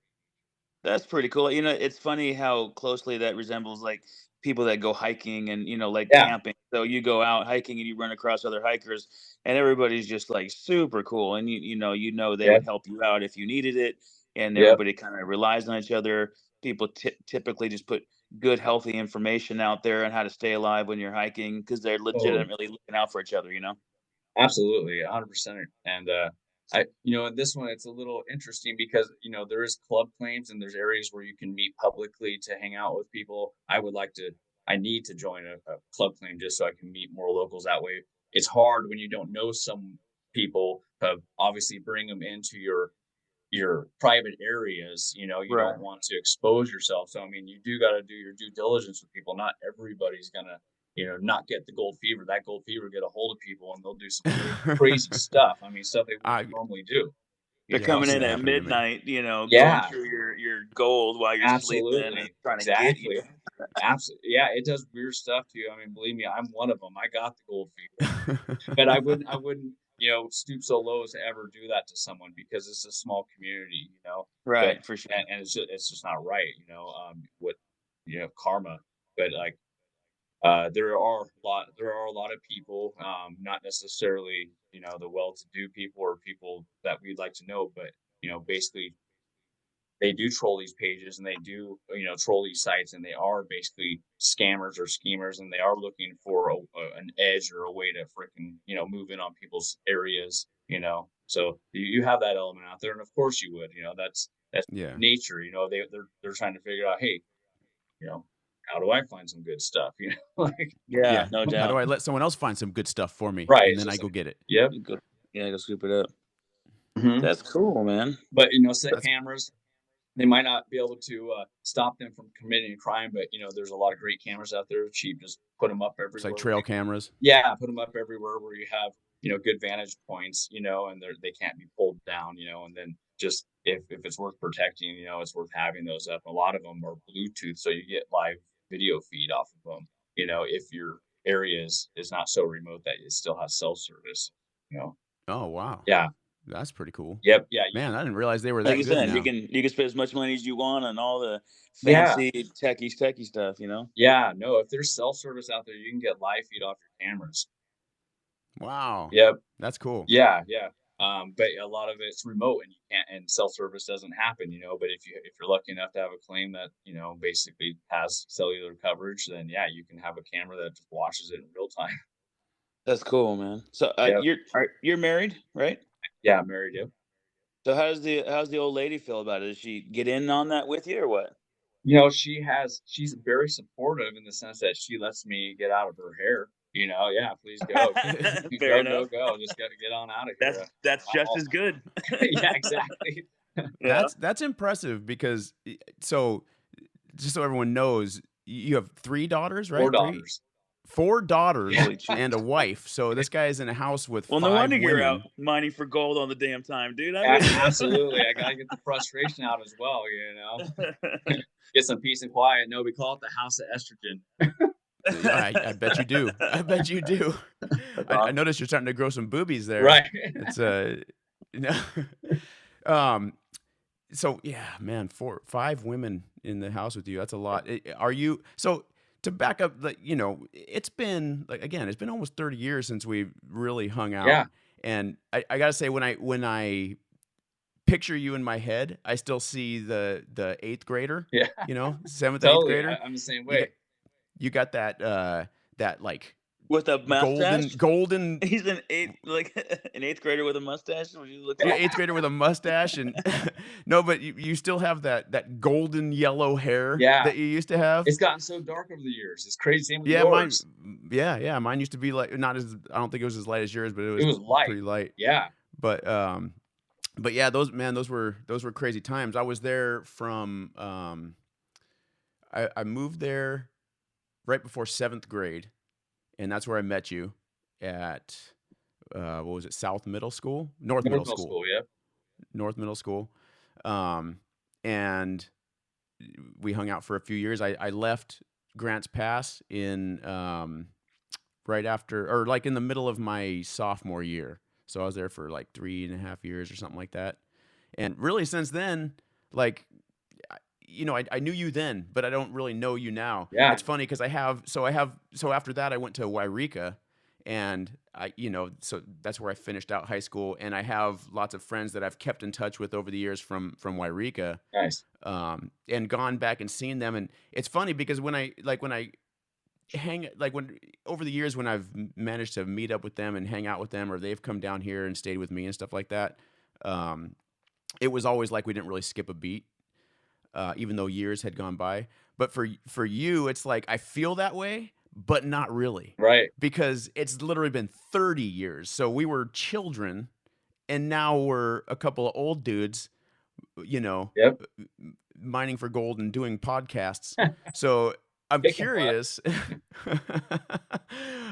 That's pretty cool. It's funny how closely that resembles like people that go hiking and like Yeah, camping. So you go out hiking and you run across other hikers and everybody's just like super cool and you know they yeah, would help you out if you needed it and yeah, everybody kind of relies on each other. People typically just put good, healthy information out there on how to stay alive when you're hiking because they're Totally. legitimately looking out for each other, you know? Absolutely, 100%. And in this one, it's a little interesting because there is club claims and there's areas where you can meet publicly to hang out with people. I need to join a club claim just so I can meet more locals that way. It's hard when you don't know some people to obviously bring them into your private areas. You don't Right. want to expose yourself. So I mean, you do got to do your due diligence with people. Not everybody's gonna not get the gold fever. That gold fever get a hold of people and they'll do some crazy stuff. I mean, stuff they wouldn't I normally do. They're Yeah, I've coming seen in that at happen to me. midnight, going Yeah, through your gold while you're sleeping and absolutely, trying to get you. exactly, absolutely. Yeah, it does weird stuff to you. I mean, believe me, I'm one of them. I got the gold fever, but I wouldn't stoop so low as to ever do that to someone because it's a small community. But Right, for sure. and it's just not right. What karma, but like there are a lot of people, not necessarily, the well-to-do people or people that we'd like to know, but basically they do troll these pages and they do, troll these sites and they are basically scammers or schemers and they are looking for an edge or a way to freaking, move in on people's areas. So you have that element out there, and of course you would, that's Yeah. nature. They're trying to figure out, hey, you know, how do I find some good stuff? Like Yeah, Yeah. no How do doubt. I let someone else find some good stuff for me right. and It's then I just go like, get it? yep. You go yeah, go scoop it up. That's cool, man. But set That's cameras, they might not be able to stop them from committing a crime, but there's a lot of great cameras out there. Cheap, just put them up it's like everywhere. trail cameras. Yeah, put them up everywhere where you have good vantage points, and they can't be pulled down, and then just if it's worth protecting, it's worth having those up. A lot of them are Bluetooth, so you get live video feed off of them. If your area is not so remote that it still has cell service. You know, Oh, wow. yeah, That's pretty cool. yep, yeah, Man, I didn't realize they were Like that you good said, you now. can spend as much money as you want on all the yeah, fancy techie stuff, you know? yeah. No, if there's cell service out there, you can get live feed off your cameras. Wow. Yep. That's cool. Yeah, yeah. But a lot of it's remote and you can't and cell service doesn't happen, but if you're lucky enough to have a claim that, basically has cellular coverage, then yeah, you can have a camera that just watches it in real time. That's cool, man. So, Yep. you're married, right? Yeah, married, yep. So how's the old lady feel about it? Does she get in on that with you or what? She's very supportive in the sense that she lets me get out of her hair. Yeah, please go. Fair Go, go, enough. go. Just get on out of That's here. that's just I'll, as good. yeah, exactly. Yeah. That's impressive because so just so everyone knows, you have 3 daughters, Four right? 3? daughters. 4 daughters Holy and a jeez. wife. So this guy is in a house with Well, no 5 wonder you're out women. mining for gold all the damn time, dude. I wouldn't Absolutely. I gotta get the frustration out as well. know. Get some peace and quiet. No, we call it the house of estrogen. Yeah, I bet you do. I bet you do. That's I awesome. noticed you're starting to grow some boobies there. Right. It's, no. Um, so yeah, man, 5 women in the house with you, that's a lot. Are you so to back up, like, it's been like again, it's been almost 30 years since we really hung out. Yeah. And I gotta say, when I picture you in my head, I still see the eighth grader, Yeah. 7th and 8th Totally. grader. I'm the same You got way. you got that like With a golden mustache? golden He's an eighth grader with a mustache. What he looks yeah, like? 8th grader with a mustache and no, but you still have that golden yellow hair Yeah. that you used to have. It's gotten so dark over the years. It's crazy. Same with Yeah, mine yours. yeah, mine used to be like not as I don't think it was as light as yours, but it It was was light. pretty light. Yeah. But yeah, those were crazy times. I was there from I moved there right before 7th grade, and that's where I met you at what was it? South Middle School? North North Middle middle School. school. Yeah. North Middle School. Um and we hung out for a few years. I left Grants Pass in right after or like in the middle of my sophomore year. So I was there for like 3.5 years or something like that. And really since then, like I knew you then, but I don't really know you now. Yeah. It's funny because I have so after that I went to Wairika and so that's where I finished out high school, and I have lots of friends that I've kept in touch with over the years from Wairika, Nice. and gone back and seen them. And it's funny because when I when over the years when I've managed to meet up with them and hang out with them, or they've come down here and stayed with me and stuff like that, um, it was always like we didn't really skip a beat, even though years had gone by. But for you, it's like I feel that way, but not really, Right. because it's literally been 30 years. So we were children, and now we're a couple of old dudes, you know, Yep. mining for gold and doing podcasts. So I'm Kicking butt. curious.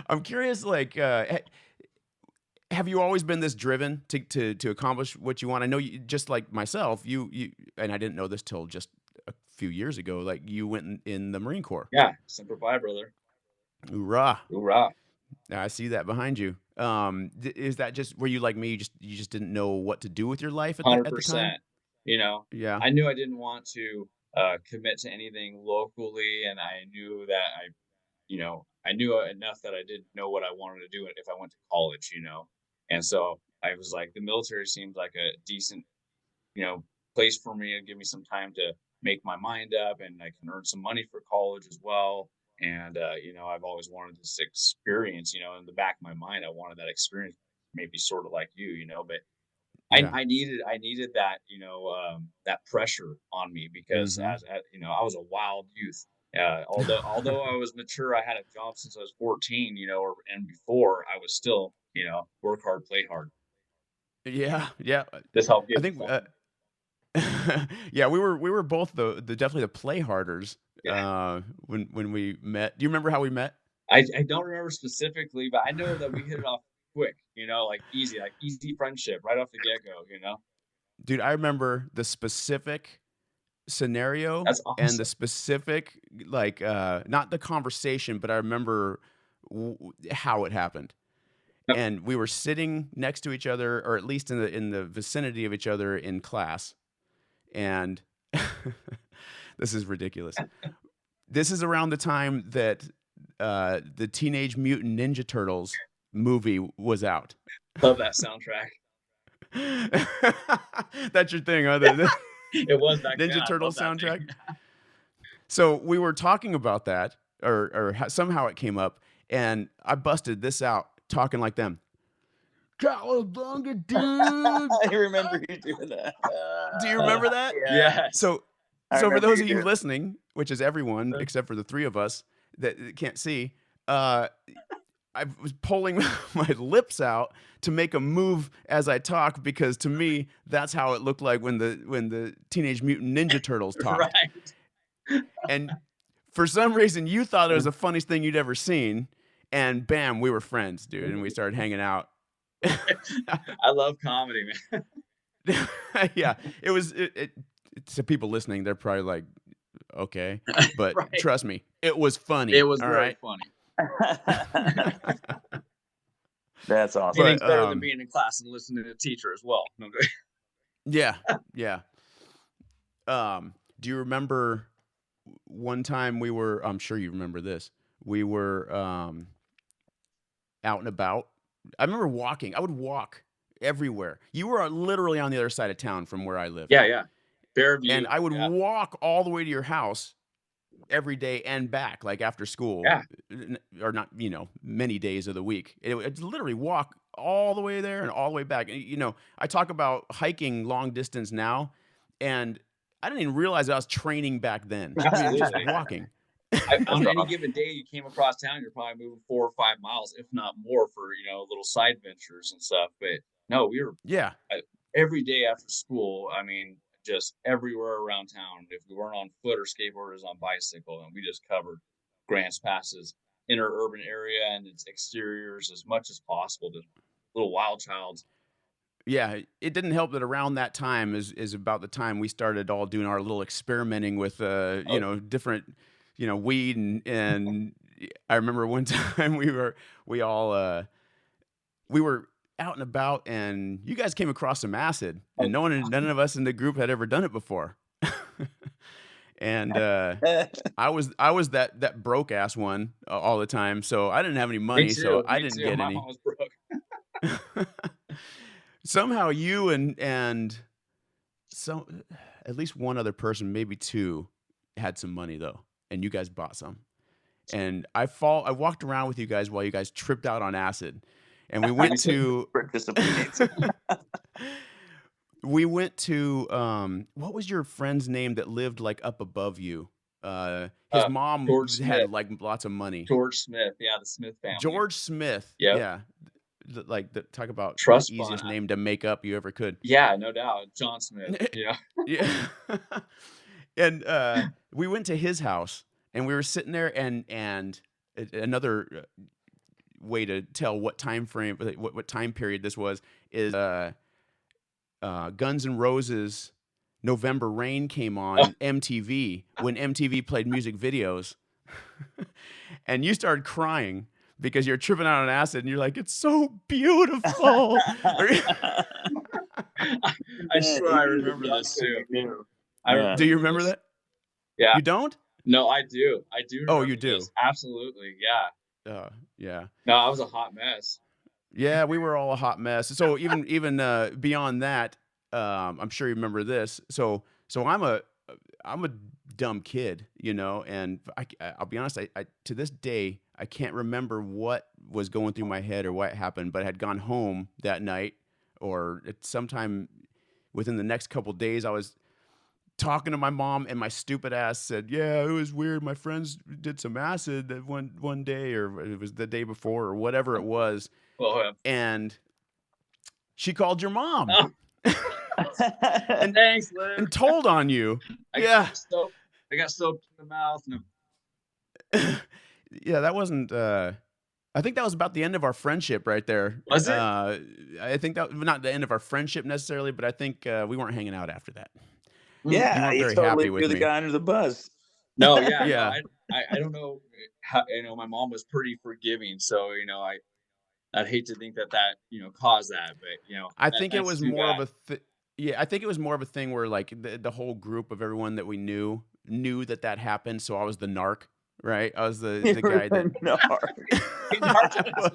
I'm curious, like, have you always been this driven to accomplish what you want? I know you, just like myself, you and I didn't know this till just a few years ago. Like you went in the Marine Corps. Yeah. Semper Fi, brother. Hoorah! Hoorah. I see that behind you. Is that just were you like me? You just didn't know what to do with your life at the time? 100%. You know, Yeah. I knew I didn't want to commit to anything locally, and I knew that I knew enough that I didn't know what I wanted to do if I went to college, and so I was like, the military seemed like a decent, place for me and give me some time to make my mind up, and I can earn some money for college as well. And I've always wanted this experience, in the back of my mind, I wanted that experience, maybe sort of like but Yeah. I needed that, that pressure on me because Mhm. I was a wild youth. Although I was mature, I had a job since I was 14, and before I was still, work hard, play hard. Yeah. Yeah. This helped I get me think. fun. Yeah, we were both the definitely the play harders. Yeah. When we met. Do you remember how we met? I don't remember specifically, but I know that we hit it off quick, like easy friendship right off the get-go. Dude, I remember the specific scenario That's and the awesome. specific like not the conversation, but I remember how it happened. Yep. And we were sitting next to each other, or at least in the vicinity of each other in class. And this is ridiculous. This is around the time that the Teenage Mutant Ninja Turtles movie was out. Love that soundtrack. That's your thing, huh? The It was back then. Ninja I Turtles love that soundtrack. thing. So we were talking about that, or somehow it came up, and I busted this out talking like them. Cowabunga, dude! I remember you doing that. Do you remember that? Yeah. Yes. So I for remember those you of you doing- listening, which is everyone except for the three of us that can't see, I was pulling my lips out to make a move as I talk, because to me that's how it looked like when the Teenage Mutant Ninja Turtles talked. Right. And for some reason you thought it was the funniest thing you'd ever seen, and bam, we were friends, dude, and we started hanging out. I love comedy, man. Yeah, it was to people listening, they're probably like, okay, but Right. trust me, it was funny. It was all very right? funny. That's awesome. Anything's better um, than being in class and listening to the teacher as well. No, Yeah, yeah. Do you remember one time we were? I'm sure you remember this. We were out and about. I remember walking. I would walk everywhere. You were literally on the other side of town from where I lived. Yeah. Fairview. And I would yeah. walk all the way to your house every day and back, like after school. Yeah. Or not, many days of the week. It's literally walk all the way there and all the way back. I talk about hiking long distance now, and I didn't even realize I was training back then. I mean, just Absolutely. walking. On any given day you came across town, you're probably moving 4 or 5 miles, if not more, for little side ventures and stuff. But no, we were Yeah. every day after school. I mean, just everywhere around town. If we weren't on foot or skateboarders, on bicycle, and we just covered Grants Pass's inner urban area and its exteriors as much as possible. Just little wild childs. Yeah, it didn't help that around that time is about the time we started all doing our little experimenting with different weed, and I remember one time we were out and about, and you guys came across some acid, and none of us in the group had ever done it before. And I was that broke ass one all the time, so I didn't have any money, Me too. so I Me didn't too. get My any. mom was broke. Somehow you and so at least one other person, maybe two, had some money though, and you guys bought some. And I walked around with you guys while you guys tripped out on acid, and we went We took to Participates. we went to what was your friend's name that lived like up above you? His mom George had Smith. like lots of money. George Smith. Yeah, the Smith family. George Smith. Yep. Yeah. Talk about the Trust easiest fund. name to make up you ever could. Yeah, no doubt. John Smith. Yeah. Yeah. And we went to his house and we were sitting there and another way to tell what time frame what time period this was is Guns N' Roses November Rain came on MTV when MTV played music videos. And you started crying because you're tripping out on acid and you're like, it's so beautiful. I swear I remember this too. Yeah. Do you remember that? Yeah. You don't? No, I do. I do. Oh, remember you do? this. Absolutely. Yeah. Yeah. No, I was a hot mess. Yeah, we were all a hot mess. So even beyond that, I'm sure you remember this. So I'm a dumb kid, you know, and I'll be honest, I to this day I can't remember what was going through my head or what happened, but I had gone home that night or at sometime within the next couple days I was talking to my mom and my stupid ass said, "Yeah, it was weird. My friends did some acid that one day or it was the day before or whatever it was." Well, And she called your mom and thanks, Liv. and told on you. I Yeah. got soap in the mouth. And Yeah, that wasn't I think that was about the end of our friendship right there. Was it? I think that not the end of our friendship necessarily, but I think we weren't hanging out after that. Yeah, weren't you very totally happy threw with the me. guy under the bus. No, yeah, Yeah. No, I don't know how, my mom was pretty forgiving, so I'd hate to think that caused that, but I think it that's was too more bad. of a yeah, I think it was more of a thing where like the whole group of everyone that we knew that happened, so I was the narc, right? I was the guy that I was.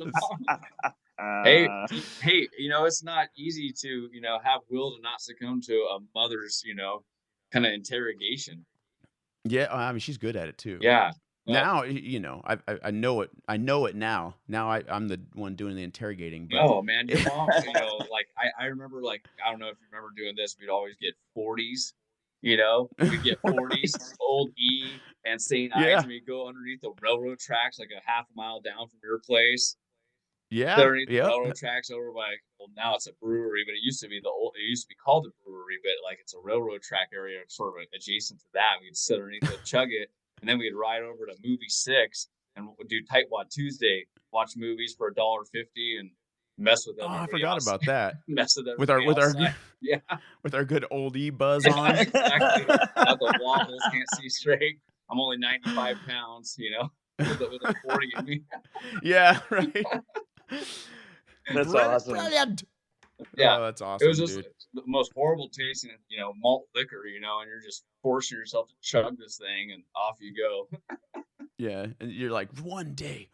Hey, it's not easy to have will to not succumb to a mother's kind of interrogation. Yeah, I mean she's good at it too. Yeah. Now I know it. I know it now. Now I'm the one doing the interrogating. But Oh man, your mom, like I remember, like, I don't know if you remember doing this, we'd always get 40s, we'd get 40s, old E and St. Ives, Yeah. and we'd go underneath the railroad tracks like a half a mile down from your place. Yeah. Underneath the Yep. railroad tracks over by, well, now it's a brewery, but it used to be called a brewery, but like it's a railroad track area sort of adjacent to that. We'd sit underneath it, chug it, and then we'd ride over to Movie 6 and do Tightwad Tuesday, watch movies for $1.50 and mess with Oh, everybody I forgot else. about that. Mess with With our everybody outside. Yeah. with our good old E buzz on. Exactly. Got the waffles, can't see straight. I'm only 95 pounds, with a 40 in me. Yeah, right. That's awesome. Brilliant. Yeah. Oh, that's awesome, It was just dude. the most horrible tasting, malt liquor, and you're just forcing yourself to chug this thing, and off you go. Yeah, and you're like, one day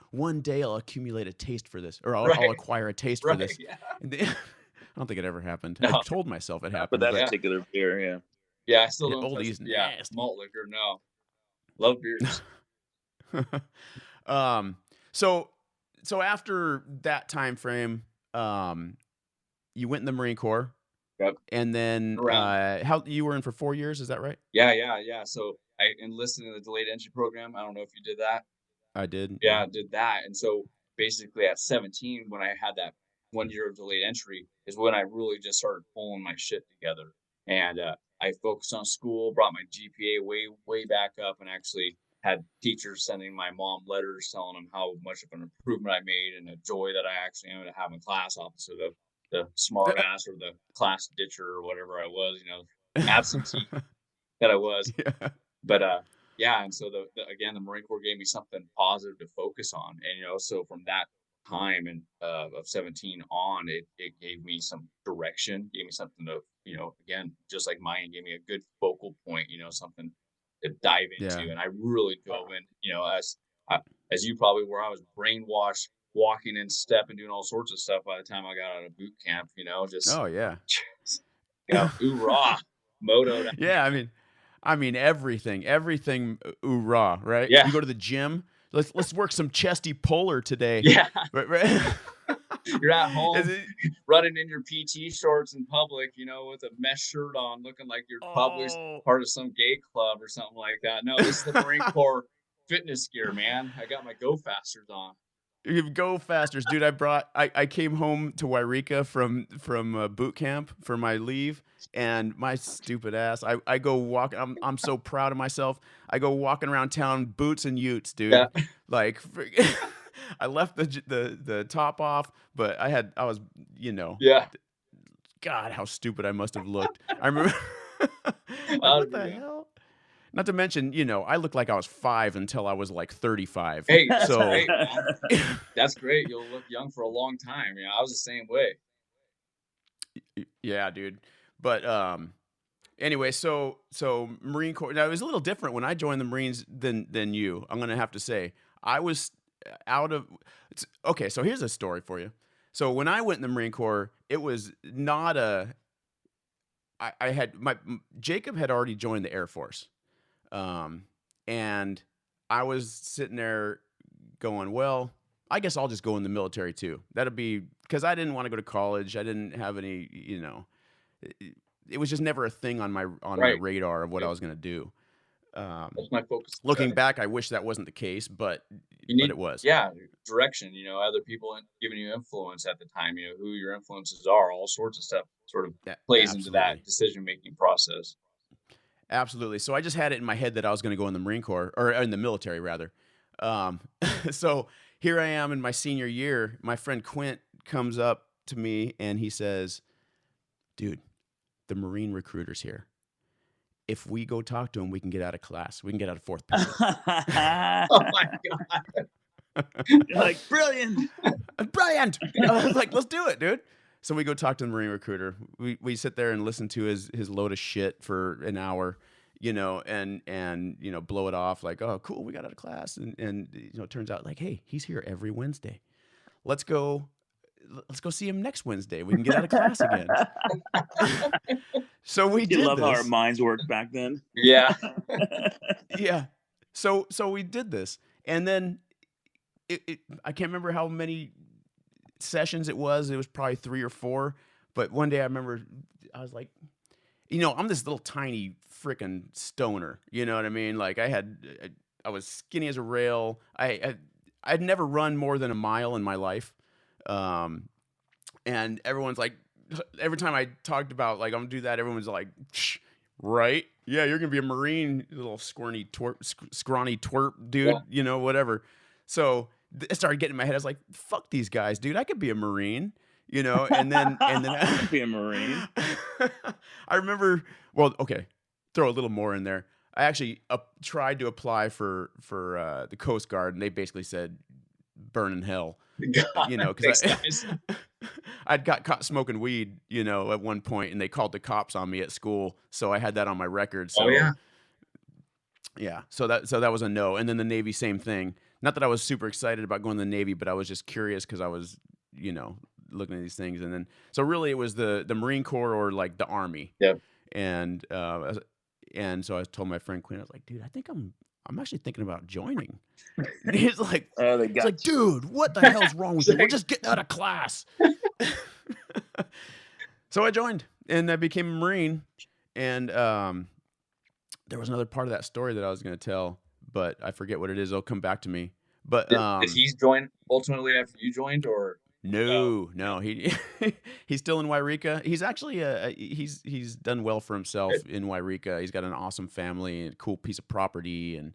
I'll accumulate a taste for this, or I'll Right. acquire a taste for Right? this. Yeah. And then- I don't think it ever happened. No. I told myself it But happened, that but particular beer, yeah. Yeah. I still Yeah, don't touch. Oldie's Yeah, nasty. malt liquor. No, love beers. So after that time frame, you went in the Marine Corps. Yep. And then how you were in for 4 years, is that right? Yeah. So I enlisted in the delayed entry program. I don't know if you did that. I did. Yeah, I did that. And so basically at 17, when I had that 1 year of delayed entry, is when I really just started pulling my shit together. And I focused on school, brought my GPA way back up, and actually had teachers sending my mom letters telling them how much of an improvement I made and the joy that I actually am to have in class, opposite of the smart ass or the class ditcher or whatever I was, absentee that I was. Yeah. But yeah, and so the Marine Corps gave me something positive to focus on, and so from that time and of 17 on, it gave me some direction, gave me something to again, just like mine, gave me a good focal point, something to dive into, Yeah. and I really dove in, as you probably were. I was brainwashed walking in step and doing all sorts of stuff by the time I got out of boot camp, just, Oh yeah. hoorah, motoed out. Yeah, I mean everything oorah, right? Yeah, You go to the gym, let's work some chesty puller today. yeah. Right? You're at Is home it, running in your PT shorts in public, with a mesh shirt on, looking like you're probably oh, part of some gay club or something like that. No, this is the Marine Corps fitness gear, man. I got my Go Fasters on. you go fasters, dude. I came home to Wairika from boot camp for my leave, and my stupid ass. I go walking. I'm so proud of myself. I go walking around town, boots and utes, Yeah, dude. Like, I left the top off, but I was, you know, yeah. God, how stupid I must have looked. I remember, like, Oh, what the yeah. hell? Not to mention, I looked like I was 5 until I was like 35. Hey, that's So, great, man. That's great. You'll look young for a long time. I was the same way. yeah, dude. But anyway, so Marine Corps. Now it was a little different when I joined the Marines than you. I'm gonna have to say I was out of. Okay, so here's a story for you. So when I went in the Marine Corps, it was not a. I had Jacob had already joined the Air Force, um, and I was sitting there going, well, I guess I'll just go in the military too. That'll be because I didn't want to go to college. I didn't have any, it, it was just never a thing on my Right. radar of what I Right. was going to do. Um, That's my focus. Looking back, I wish that wasn't the case, but You but need, it was. yeah, direction. Other people giving you influence at the time. Who your influences are. All sorts of stuff sort of plays into that Absolutely. decision making process. Absolutely. So I just had it in my head that I was going to go in the Marine Corps or in the military rather. Um, so here I am in my senior year. My friend Quint comes up to me and he says, "Dude, the Marine recruiter's here. If we go talk to him, we can get out of class. We can get out of fourth period." Oh my god. You're like, brilliant. Brilliant. I was like, let's do it, dude. So we go talk to the Marine recruiter. We sit there and listen to his load of shit for an hour, and blow it off like, oh, cool, we got out of class, and it turns out like, hey, he's here every Wednesday. Let's go. Let's go see him next Wednesday. We can get out of class again. So we You did love how our this. minds worked back then. Yeah. Yeah. So we did this, and then I can't remember how many sessions it was. It was probably 3 or 4. But one day I remember I was like, I'm this little tiny freaking stoner. You know what I mean? Like I was skinny as a rail. I'd never run more than a mile in my life. Um, and everyone's like, every time I talked about like I'm gonna do that, everyone's like, right? Yeah, you're gonna be a Marine, you little scrawny twerp, dude. Yeah. Whatever. So it started getting in my head. I was like, fuck these guys, dude. I could be a Marine. And then Be a Marine. I remember. Well, okay, throw a little more in there. I actually tried to apply for the Coast Guard, and they basically said, "Burn in hell." God, Because thanks, guys. I'd got caught smoking weed, at one point, and they called the cops on me at school, so I had that on my record. Oh So yeah. yeah, so that was a no. And then the Navy, same thing. Not that I was super excited about going to the Navy, but I was just curious because I was, looking at these things, and then so really it was the Marine Corps or like the Army, Yeah. and so I told my friend Quinn, I was like, dude, I think I'm actually thinking about joining. And he's like, Oh, they got you. dude, what the hell's wrong with you? We're just getting out of class. So I joined and I became a Marine. And there was another part of that story that I was going to tell, but I forget what it is. It'll come back to me. But Did he join ultimately after you joined, or no? no, he he's still in Wairika. He's actually he's done well for himself Good. in Wairika. He's got an awesome family and a cool piece of property, and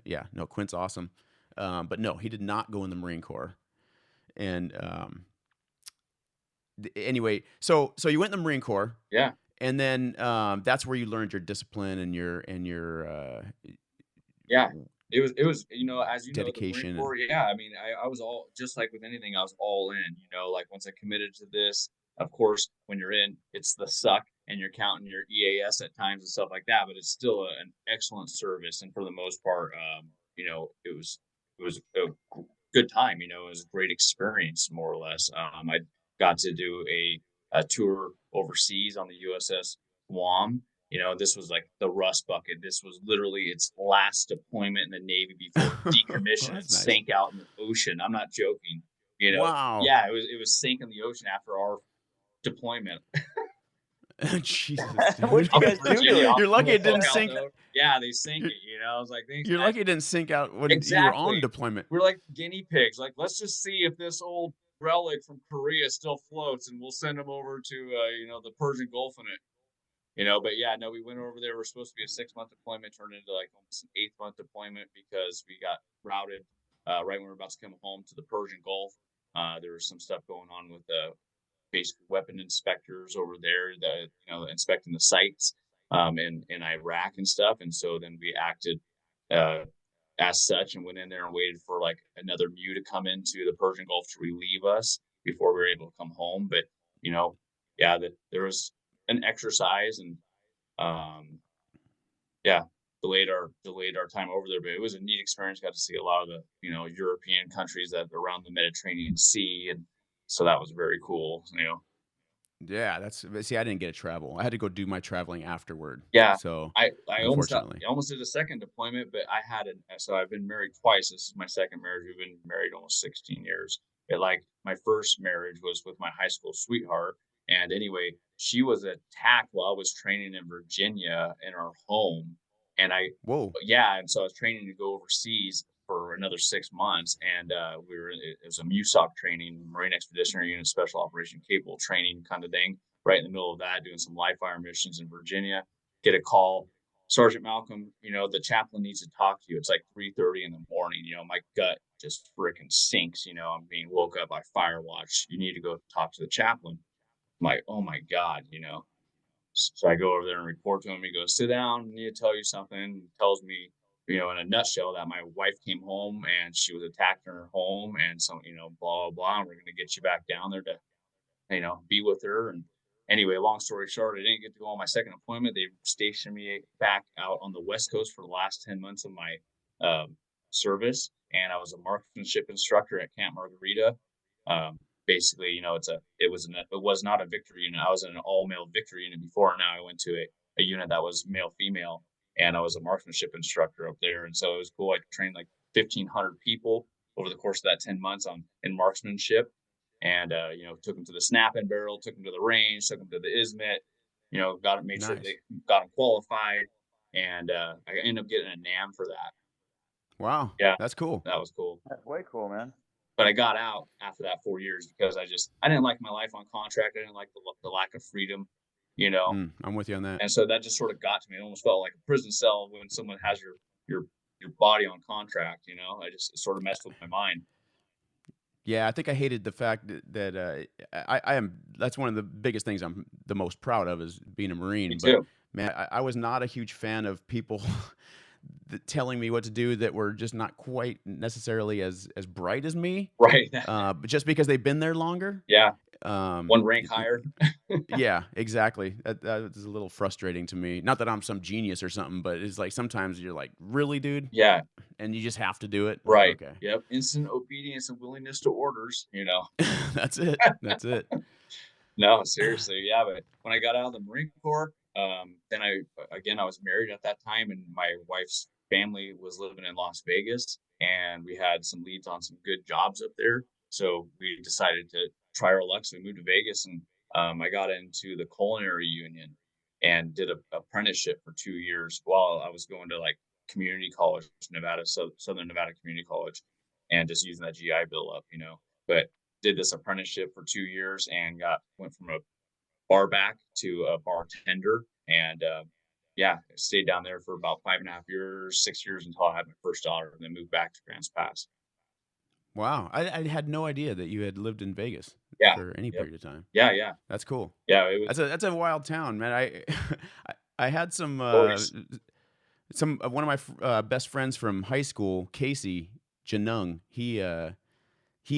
yeah, no, Quint's awesome. But no, he did not go in the Marine Corps. And anyway, so you went in the Marine Corps, Yeah. and then that's where you learned your discipline and your Yeah. It was, as you know, the Marine dedication. Corps, yeah, I mean, I was all just like with anything, I was all in, like once I committed to this, of course, when you're in, it's the suck and you're counting your EAS at times and stuff like that, but it's still an excellent service. And for the most part, it was good time. You know, it was a great experience, more or less. I got to do a tour overseas on the USS Guam. You know, this was like the rust bucket. This was literally its last deployment in the Navy before it Well, decommissioned and that's nice. sank out in the ocean. I'm not joking. You know, Wow. yeah, it was sank in the ocean after our deployment. Jesus, What'd dude. you Off of guys do to Virginia, it? off You're of lucky it Norfolk, didn't sink. Alto. Yeah, they sank You're, it. You know, I was like, thanks, you're guys. lucky it didn't sink out when you were on Exactly. deployment. We're like guinea pigs. Like, let's just see if this old relic from Korea still floats, and we'll send them over to the Persian Gulf in it. You know, but yeah, no, we went over there. We're supposed to be a 6 month deployment, turned into like almost an 8 month deployment because we got routed right when we were about to come home to the Persian Gulf. There was some stuff going on with basic weapon inspectors over there that inspecting the sites in Iraq and stuff. And so then we acted uh, as such and went in there and waited for like another MEU to come into the Persian Gulf to relieve us before we were able to come home. But you know, yeah, that there was an exercise and um, yeah, delayed our time over there. But it was a neat experience. Got to see a lot of the European countries that are around the Mediterranean Sea, and so that was very cool. Yeah, but see, I didn't get to travel. I had to go do my traveling afterward. Yeah, So, I unfortunately. almost did a second deployment, but so I've been married twice. This is my second marriage. We've been married almost 16 years. But like my first marriage was with my high school sweetheart, and anyway, she was attacked while I was training in Virginia in our home, and Whoa. yeah, and so I was training to go overseas for another 6 months, and it was a MUSOC training, Marine Expeditionary Unit Special Operation Capable training kind of thing. Right in the middle of that, doing some live fire missions in Virginia, get a call, Sergeant Malcolm. The chaplain needs to talk to you. It's like 3:30 in the morning. My gut just freaking sinks. I'm being woke up by fire watch. You need to go talk to the chaplain. I'm like, oh my god. So I go over there and report to him. He goes, sit down. I need to tell you something. He tells me, in a nutshell, that my wife came home and she was attacked in her home, and so blah blah blah. And we're gonna get you back down there to be with her. And anyway, long story short, I didn't get to go on my second appointment. They stationed me back out on the West Coast for the last 10 months of my service, and I was a marksmanship instructor at Camp Margarita. Basically, it was not a victory unit. I was in an all male victory unit before. Now I went to a unit that was male female, and I was a marksmanship instructor up there. And so it was cool. I trained like 1,500 people over the course of that 10 months in marksmanship, and took them to the snap and barrel, took them to the range, took them to the ISMET. Made sure Nice. they got them qualified, and I ended up getting a NAM for that. Wow. Yeah, That's cool. that was cool. That's way cool, man. But I got out after that 4 years because I didn't like my life on contract. I didn't like the lack of freedom, you know. I'm with you on that. And so that just sort of got to me. It almost felt like a prison cell when someone has your body on contract. It sort of messed with my mind. Yeah, I think I hated the fact that I am. That's one of the biggest things I'm the most proud of is being a Me Marine. But too. man, I was not a huge fan of people telling me what to do that were just not quite necessarily as bright as me. Right. But just because they've been there longer. Yeah. Um, One rank higher. yeah, exactly. That is a little frustrating to me. Not that I'm some genius or something, but it's like sometimes you're like, really, dude, Yeah. and you just have to do it. Right. Okay, Yep. Instant obedience and willingness to orders. that's it. That's it. No, seriously, yeah. But when I got out of the Marine Corps, then I was married at that time, and my wife's family was living in Las Vegas, and we had some leads on some good jobs up there. So we decided to try our luck. So we moved to Vegas, and I got into the culinary union and did a apprenticeship for 2 years while I was going to like community college, Nevada, Southern Nevada Community College, and just using that GI Bill up. But did this apprenticeship for 2 years and went from a bar back to a bartender, and yeah, stayed down there for about 5.5 years, 6 years until I had my first daughter, and then moved back to Grants Pass. Wow, I had no idea that you had lived in Vegas Yeah. for any Yep. period of time. Yeah. That's cool. Yeah. It was That's a wild town, man. I had stories. some one of my best friends from high school, Casey Janung. He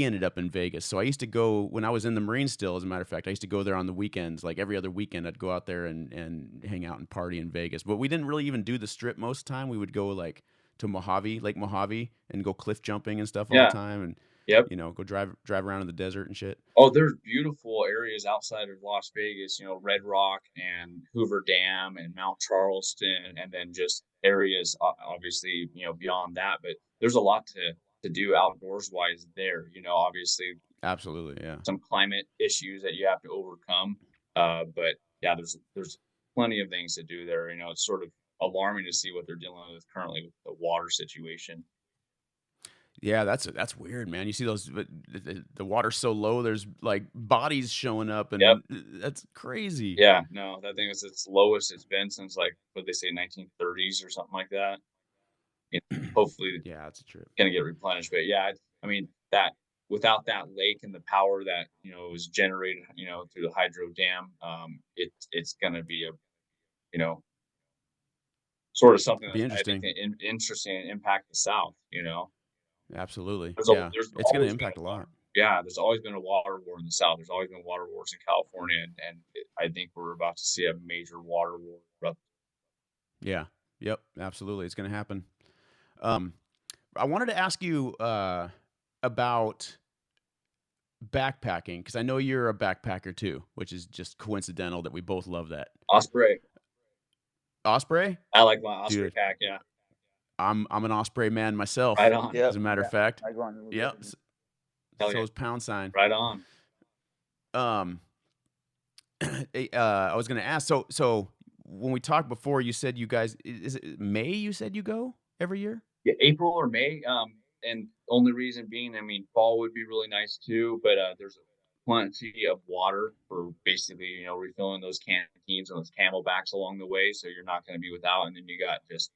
ended up in Vegas. So I used to go when I was in the Marine still, as a matter of fact, I used to go there on the weekends. Like every other weekend, I'd go out there and hang out and party in Vegas. But we didn't really even do the strip most of the time. We would go like to Mojave, Lake Mojave, and go cliff jumping and stuff all the Yeah. time, and Yep. go drive around in the desert and shit. Oh, there's beautiful areas outside of Las Vegas, Red Rock and Hoover Dam and Mount Charleston, and then just areas, obviously, beyond that. But there's a lot to do outdoors wise there. Obviously Absolutely, yeah. some climate issues that you have to overcome. But yeah, there's plenty of things to do there. It's sort of alarming to see what they're dealing with currently with the water situation. Yeah, that's weird, man. You see those, but the water's so low, there's like bodies showing up, Yep. and that's crazy. Yeah. No, that thing is its lowest it's been since like what they say 1930s or something like that. Hopefully Yeah, that's a trip. gonna get replenished. But yeah, I mean that without that lake and the power that is generated through the hydro dam, it's gonna be a you know sort of something Be that I think interesting. interesting and impact the South. Absolutely. There's a Yeah, there's it's gonna always been impact a a water. lot. Yeah, there's always been a water war in the South. There's always been water wars in California, and I think we're about to see a major water war erupt. Yeah. Yep. Absolutely, it's gonna happen. Um, I wanted to ask you about backpacking because I know you're a backpacker too, which is just coincidental that we both love that. Osprey. Osprey, I like my Osprey dude. pack. Yeah, I'm an Osprey man right myself, on. as Yep. a matter Yeah. of fact. I go on a little Yep. bit. Hell So yeah, is Pound Sign. right on. Um, I was gonna ask. So when we talked before, you said you guys is it May? You said you go every year. Yeah, April or May. And only reason being, I mean, fall would be really nice too, but there's plenty of water for basically, refilling those canteens and those camelbacks along the way, so you're not going to be without. And then you got just,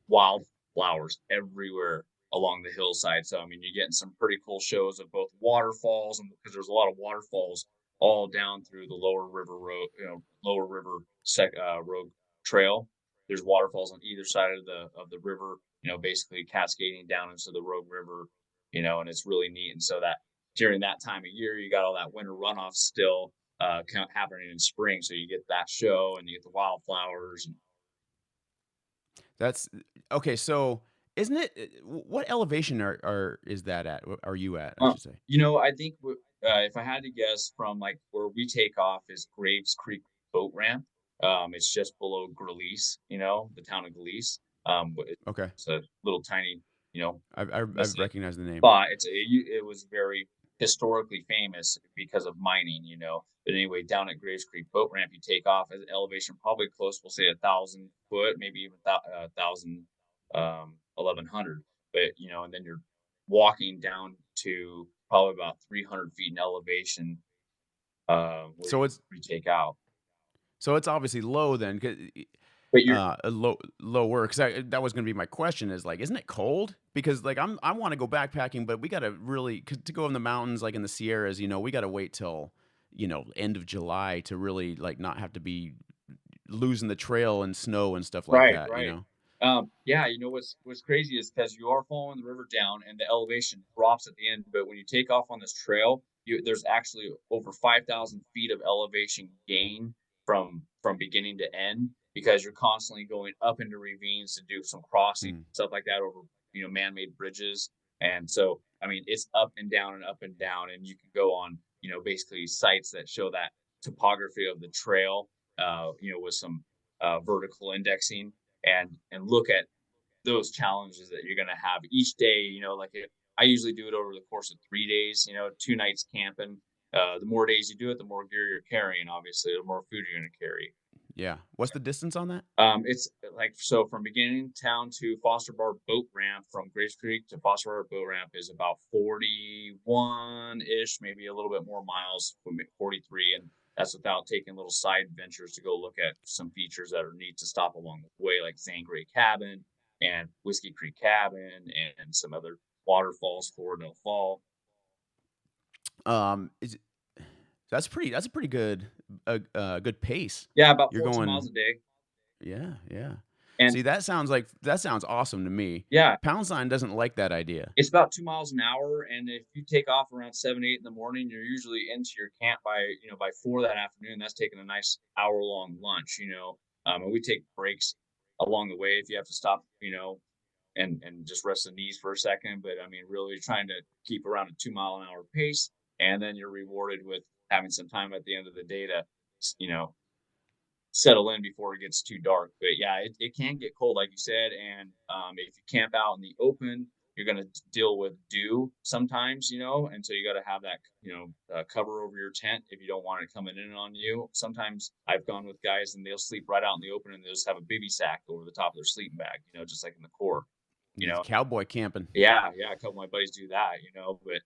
wildflowers everywhere along the hillside. So I mean, you're getting some pretty cool shows of both waterfalls, and because there's a lot of waterfalls all down through the Lower River Road, Lower River Road Trail. There's waterfalls on either side of the river, basically cascading down into the Rogue River, and it's really neat. And so that during that time of year, you got all that winter runoff still kind of happening in spring. So you get that show and you get the wildflowers. And That's okay. So isn't it? What elevation are is that at? Are you at? I uh, should say. I think if I had to guess from like where we take off is Graves Creek Boat Ramp. It's just below Greeley, the town of Greeley. Okay, It's a little tiny, I've recognized the name. spot. It was very historically famous because of mining, But anyway, down at Graves Creek Boat Ramp, you take off at an elevation probably close, we'll say 1,000 foot, maybe even 1,100. But and then you're walking down to probably about 300 feet in elevation, where So it's you take out. obviously low then, But you're lower. Because that was going to be my question. Is like, isn't it cold? Because like I want to go backpacking, but we got to really to go in the mountains, like in the Sierras. We got to wait till end of July to really like not have to be losing the trail and snow and stuff like right, that. right. Yeah, what's crazy is because you are following the river down and the elevation drops at the end, but when you take off on this trail, there's actually over 5,000 feet of elevation gain from beginning to end because you're constantly going up into ravines to do some crossing Mm. stuff like that over man-made bridges, and so I mean it's up and down, and you can go on basically sites that show that topography of the trail, with some vertical indexing and look at those challenges that you're going to have each day. I usually do it over the course of 3 days. 2 nights camping. The more days you do it, the more gear you're carrying. Obviously, the more food you're going to carry. Yeah. What's the distance on that? It's like so from beginning town to Foster Bar Boat Ramp, from Grace Creek to Foster Bar Boat Ramp is about 41 ish, maybe a little bit more miles, 43, and that's without taking little side ventures to go look at some features that are neat to stop along the way, like Zangray Cabin and Whiskey Creek Cabin and some other waterfalls, Floridale Fall. Is That's a pretty good good pace. Yeah, about You're 14 miles going a day. Yeah, yeah. And See, that sounds awesome to me. yeah, Pound sign doesn't like that idea. it's about 2 miles an hour, and if you take off around 7, 8 in the morning, you're usually into your camp by 4 that afternoon. That's taking a nice hour-long lunch, and we take breaks along the way if you have to stop, and just rest the knees for a second. But I mean, really trying to keep around a 2 mile an hour pace, and then you're rewarded with having some time at the end of the day to, you know, settle in before it gets too dark. But yeah, it can get cold, like you said. And if you camp out in the open, you're going to deal with dew sometimes, you know, and so you got to have that, you know, cover over your tent if you don't want it coming in on you. Sometimes I've gone with guys and they'll sleep right out in the open and they'll just have a baby sack over the top of their sleeping bag, you know, just like in the Corps, you It's know. cowboy camping. Yeah, yeah, a couple of my buddies do that, you know. But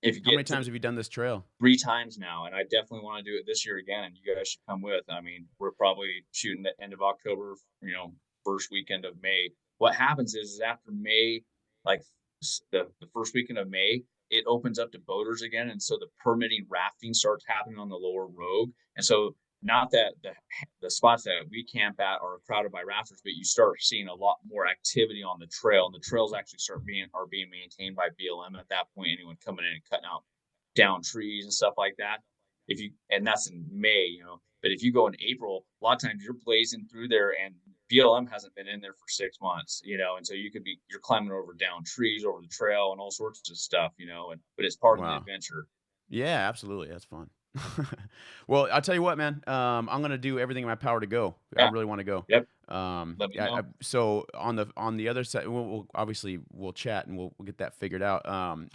if you How many get to times have you done this trail? 3 times now, and I definitely want to do it this year again. And you guys should come with. I mean, we're probably shooting the end of October, you know, first weekend of May. What happens is after May, like the first weekend of May, it opens up to boaters again, and so the permitting rafting starts happening on the lower Rogue. And so, not that the spots that we camp at are crowded by rafters, but you start seeing a lot more activity on the trail, and the trails actually are being maintained by BLM at that point. Anyone coming in and cutting out down trees and stuff like that. And that's in May, you know. But if you go in April, a lot of times you're blazing through there, and BLM hasn't been in there for 6 months, you know. And so you're climbing over down trees, over the trail, and all sorts of stuff, you know. But it's part of the Wow. adventure. Yeah, absolutely. That's fun. Well, I'll tell you what, man. I'm gonna do everything in my power to go. I Yeah. really want to go. Yep. Let me know. So on the other side, we'll obviously we'll chat and we'll get that figured out. I'm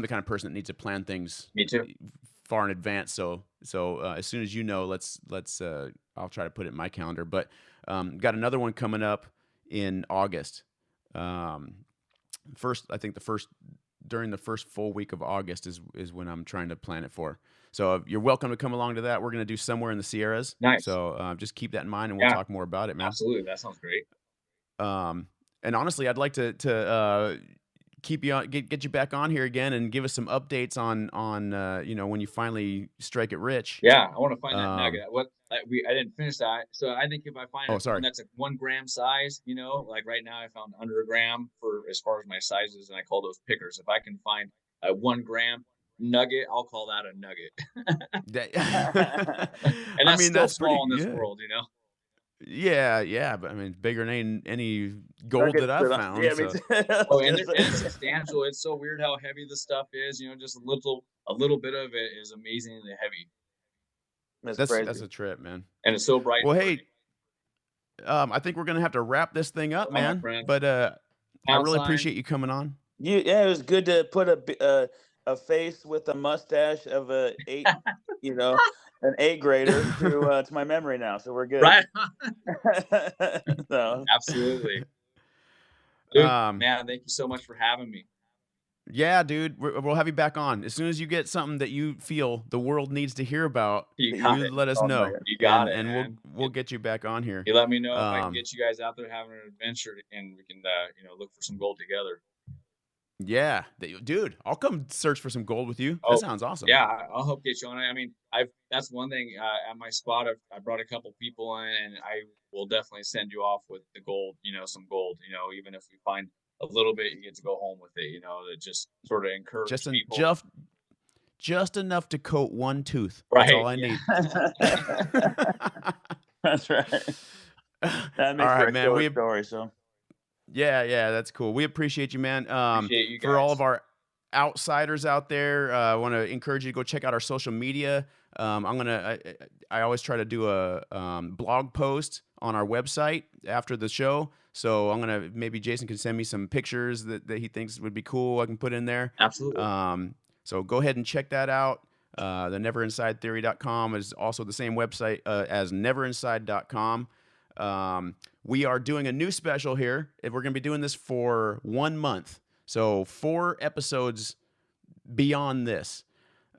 the kind of person that needs to plan things Me too. far in advance. So as soon as you know, let's I'll try to put it in my calendar. But got another one coming up in August. I think during the first full week of August is when I'm trying to plan it for. So you're welcome to come along to that. We're going to do somewhere in the Sierras. Nice. So just keep that in mind, and we'll Yeah. talk more about it, man. Absolutely. That sounds great. And honestly, I'd like to keep you on, get you back on here again, and give us some updates on you know, when you finally strike it rich. Yeah, I want to find that nugget. I didn't finish that, so I think if I find sorry. that's a 1 gram size, you know, like right now I found under a gram for as far as my sizes, and I call those pickers. If I can find a 1 gram nugget, I'll call that a nugget. And that's still small in this world, you know. Yeah, but I mean, bigger than any gold that I've found. Yeah, so. Oh, and it's substantial. It's so weird how heavy the stuff is. You know, just a little bit of it is amazingly heavy. That's a trip, man. And it's so bright. Well, hey, I think we're gonna have to wrap this thing up, man. But I really appreciate you coming on. Yeah, it was good to put a face with a mustache of an 8, you know, an 8th grader to my memory now. So we're good. Right. So. Absolutely. Dude, man, thank you so much for having me. Yeah, dude, we'll have you back on as soon as you get something that you feel the world needs to hear about. You let us know. You got it, and we'll get you back on here. You let me know if I can get you guys out there having an adventure, and we can you know, look for some gold together. Yeah, dude, I'll come search for some gold with you. That sounds awesome. Yeah, I'll help get you on it. I mean, that's one thing at my spot. I brought a couple people in, and I will definitely send you off with the gold. You know, some gold. You know, even if we find a little bit, you get to go home with it. You know, that just sort of encourage people. Just enough to coat one tooth. Right. That's all I need. That's right. That makes all right, man. Story, so. Yeah, that's cool. We appreciate you, man. Appreciate you guys. For all of our outsiders out there, I want to encourage you to go check out our social media. I always try to do a blog post on our website after the show. So maybe Jason can send me some pictures that he thinks would be cool. I can put in there. Absolutely. So go ahead and check that out. The neverinsidetheory.com is also the same website as neverinside.com. We are doing a new special here. We're going to be doing this for 1 month. So 4 episodes beyond this.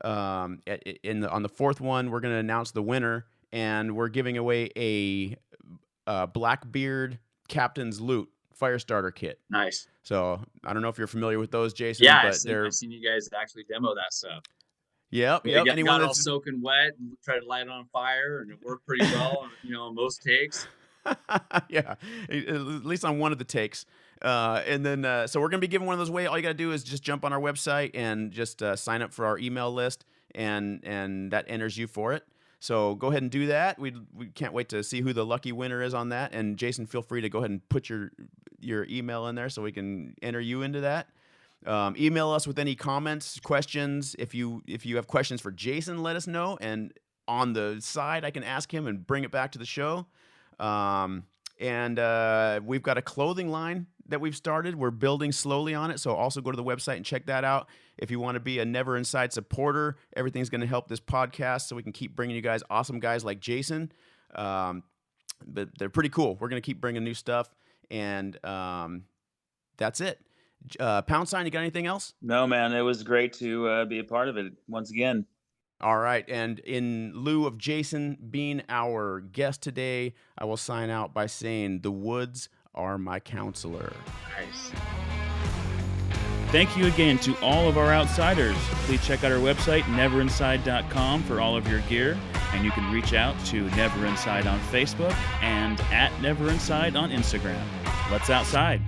On the 4th one, we're going to announce the winner, and we're giving away a Blackbeard Captain's Loot fire starter kit. Nice. So I don't know if you're familiar with those, Jason. Yeah, but I've seen you guys actually demo that stuff. Yep. Anyone got all soaking wet and try to light it on fire, and it worked pretty well. You know, most takes. Yeah, at least on one of the takes. And then, so we're going to be giving one of those away. All you got to do is just jump on our website and just sign up for our email list, and that enters you for it. So go ahead and do that. We can't wait to see who the lucky winner is on that. And Jason, feel free to go ahead and put your email in there so we can enter you into that. Email us with any comments, questions. If you have questions for Jason, let us know. And on the side, I can ask him and bring it back to the show. And we've got a clothing line that we've started. We're building slowly on it. So also go to the website and check that out. If you want to be a Never Inside supporter, everything's going to help this podcast so we can keep bringing you guys awesome guys like Jason. But they're pretty cool. We're going to keep bringing new stuff. And that's it. Pound Sign, you got anything else? No, man, it was great to be a part of it once again. All right. And in lieu of Jason being our guest today, I will sign out by saying the woods are my counselor. Nice. Thank you again to all of our outsiders. Please check out our website, neverinside.com, for all of your gear. And you can reach out to Never Inside on Facebook and at Never Inside on Instagram. Let's outside.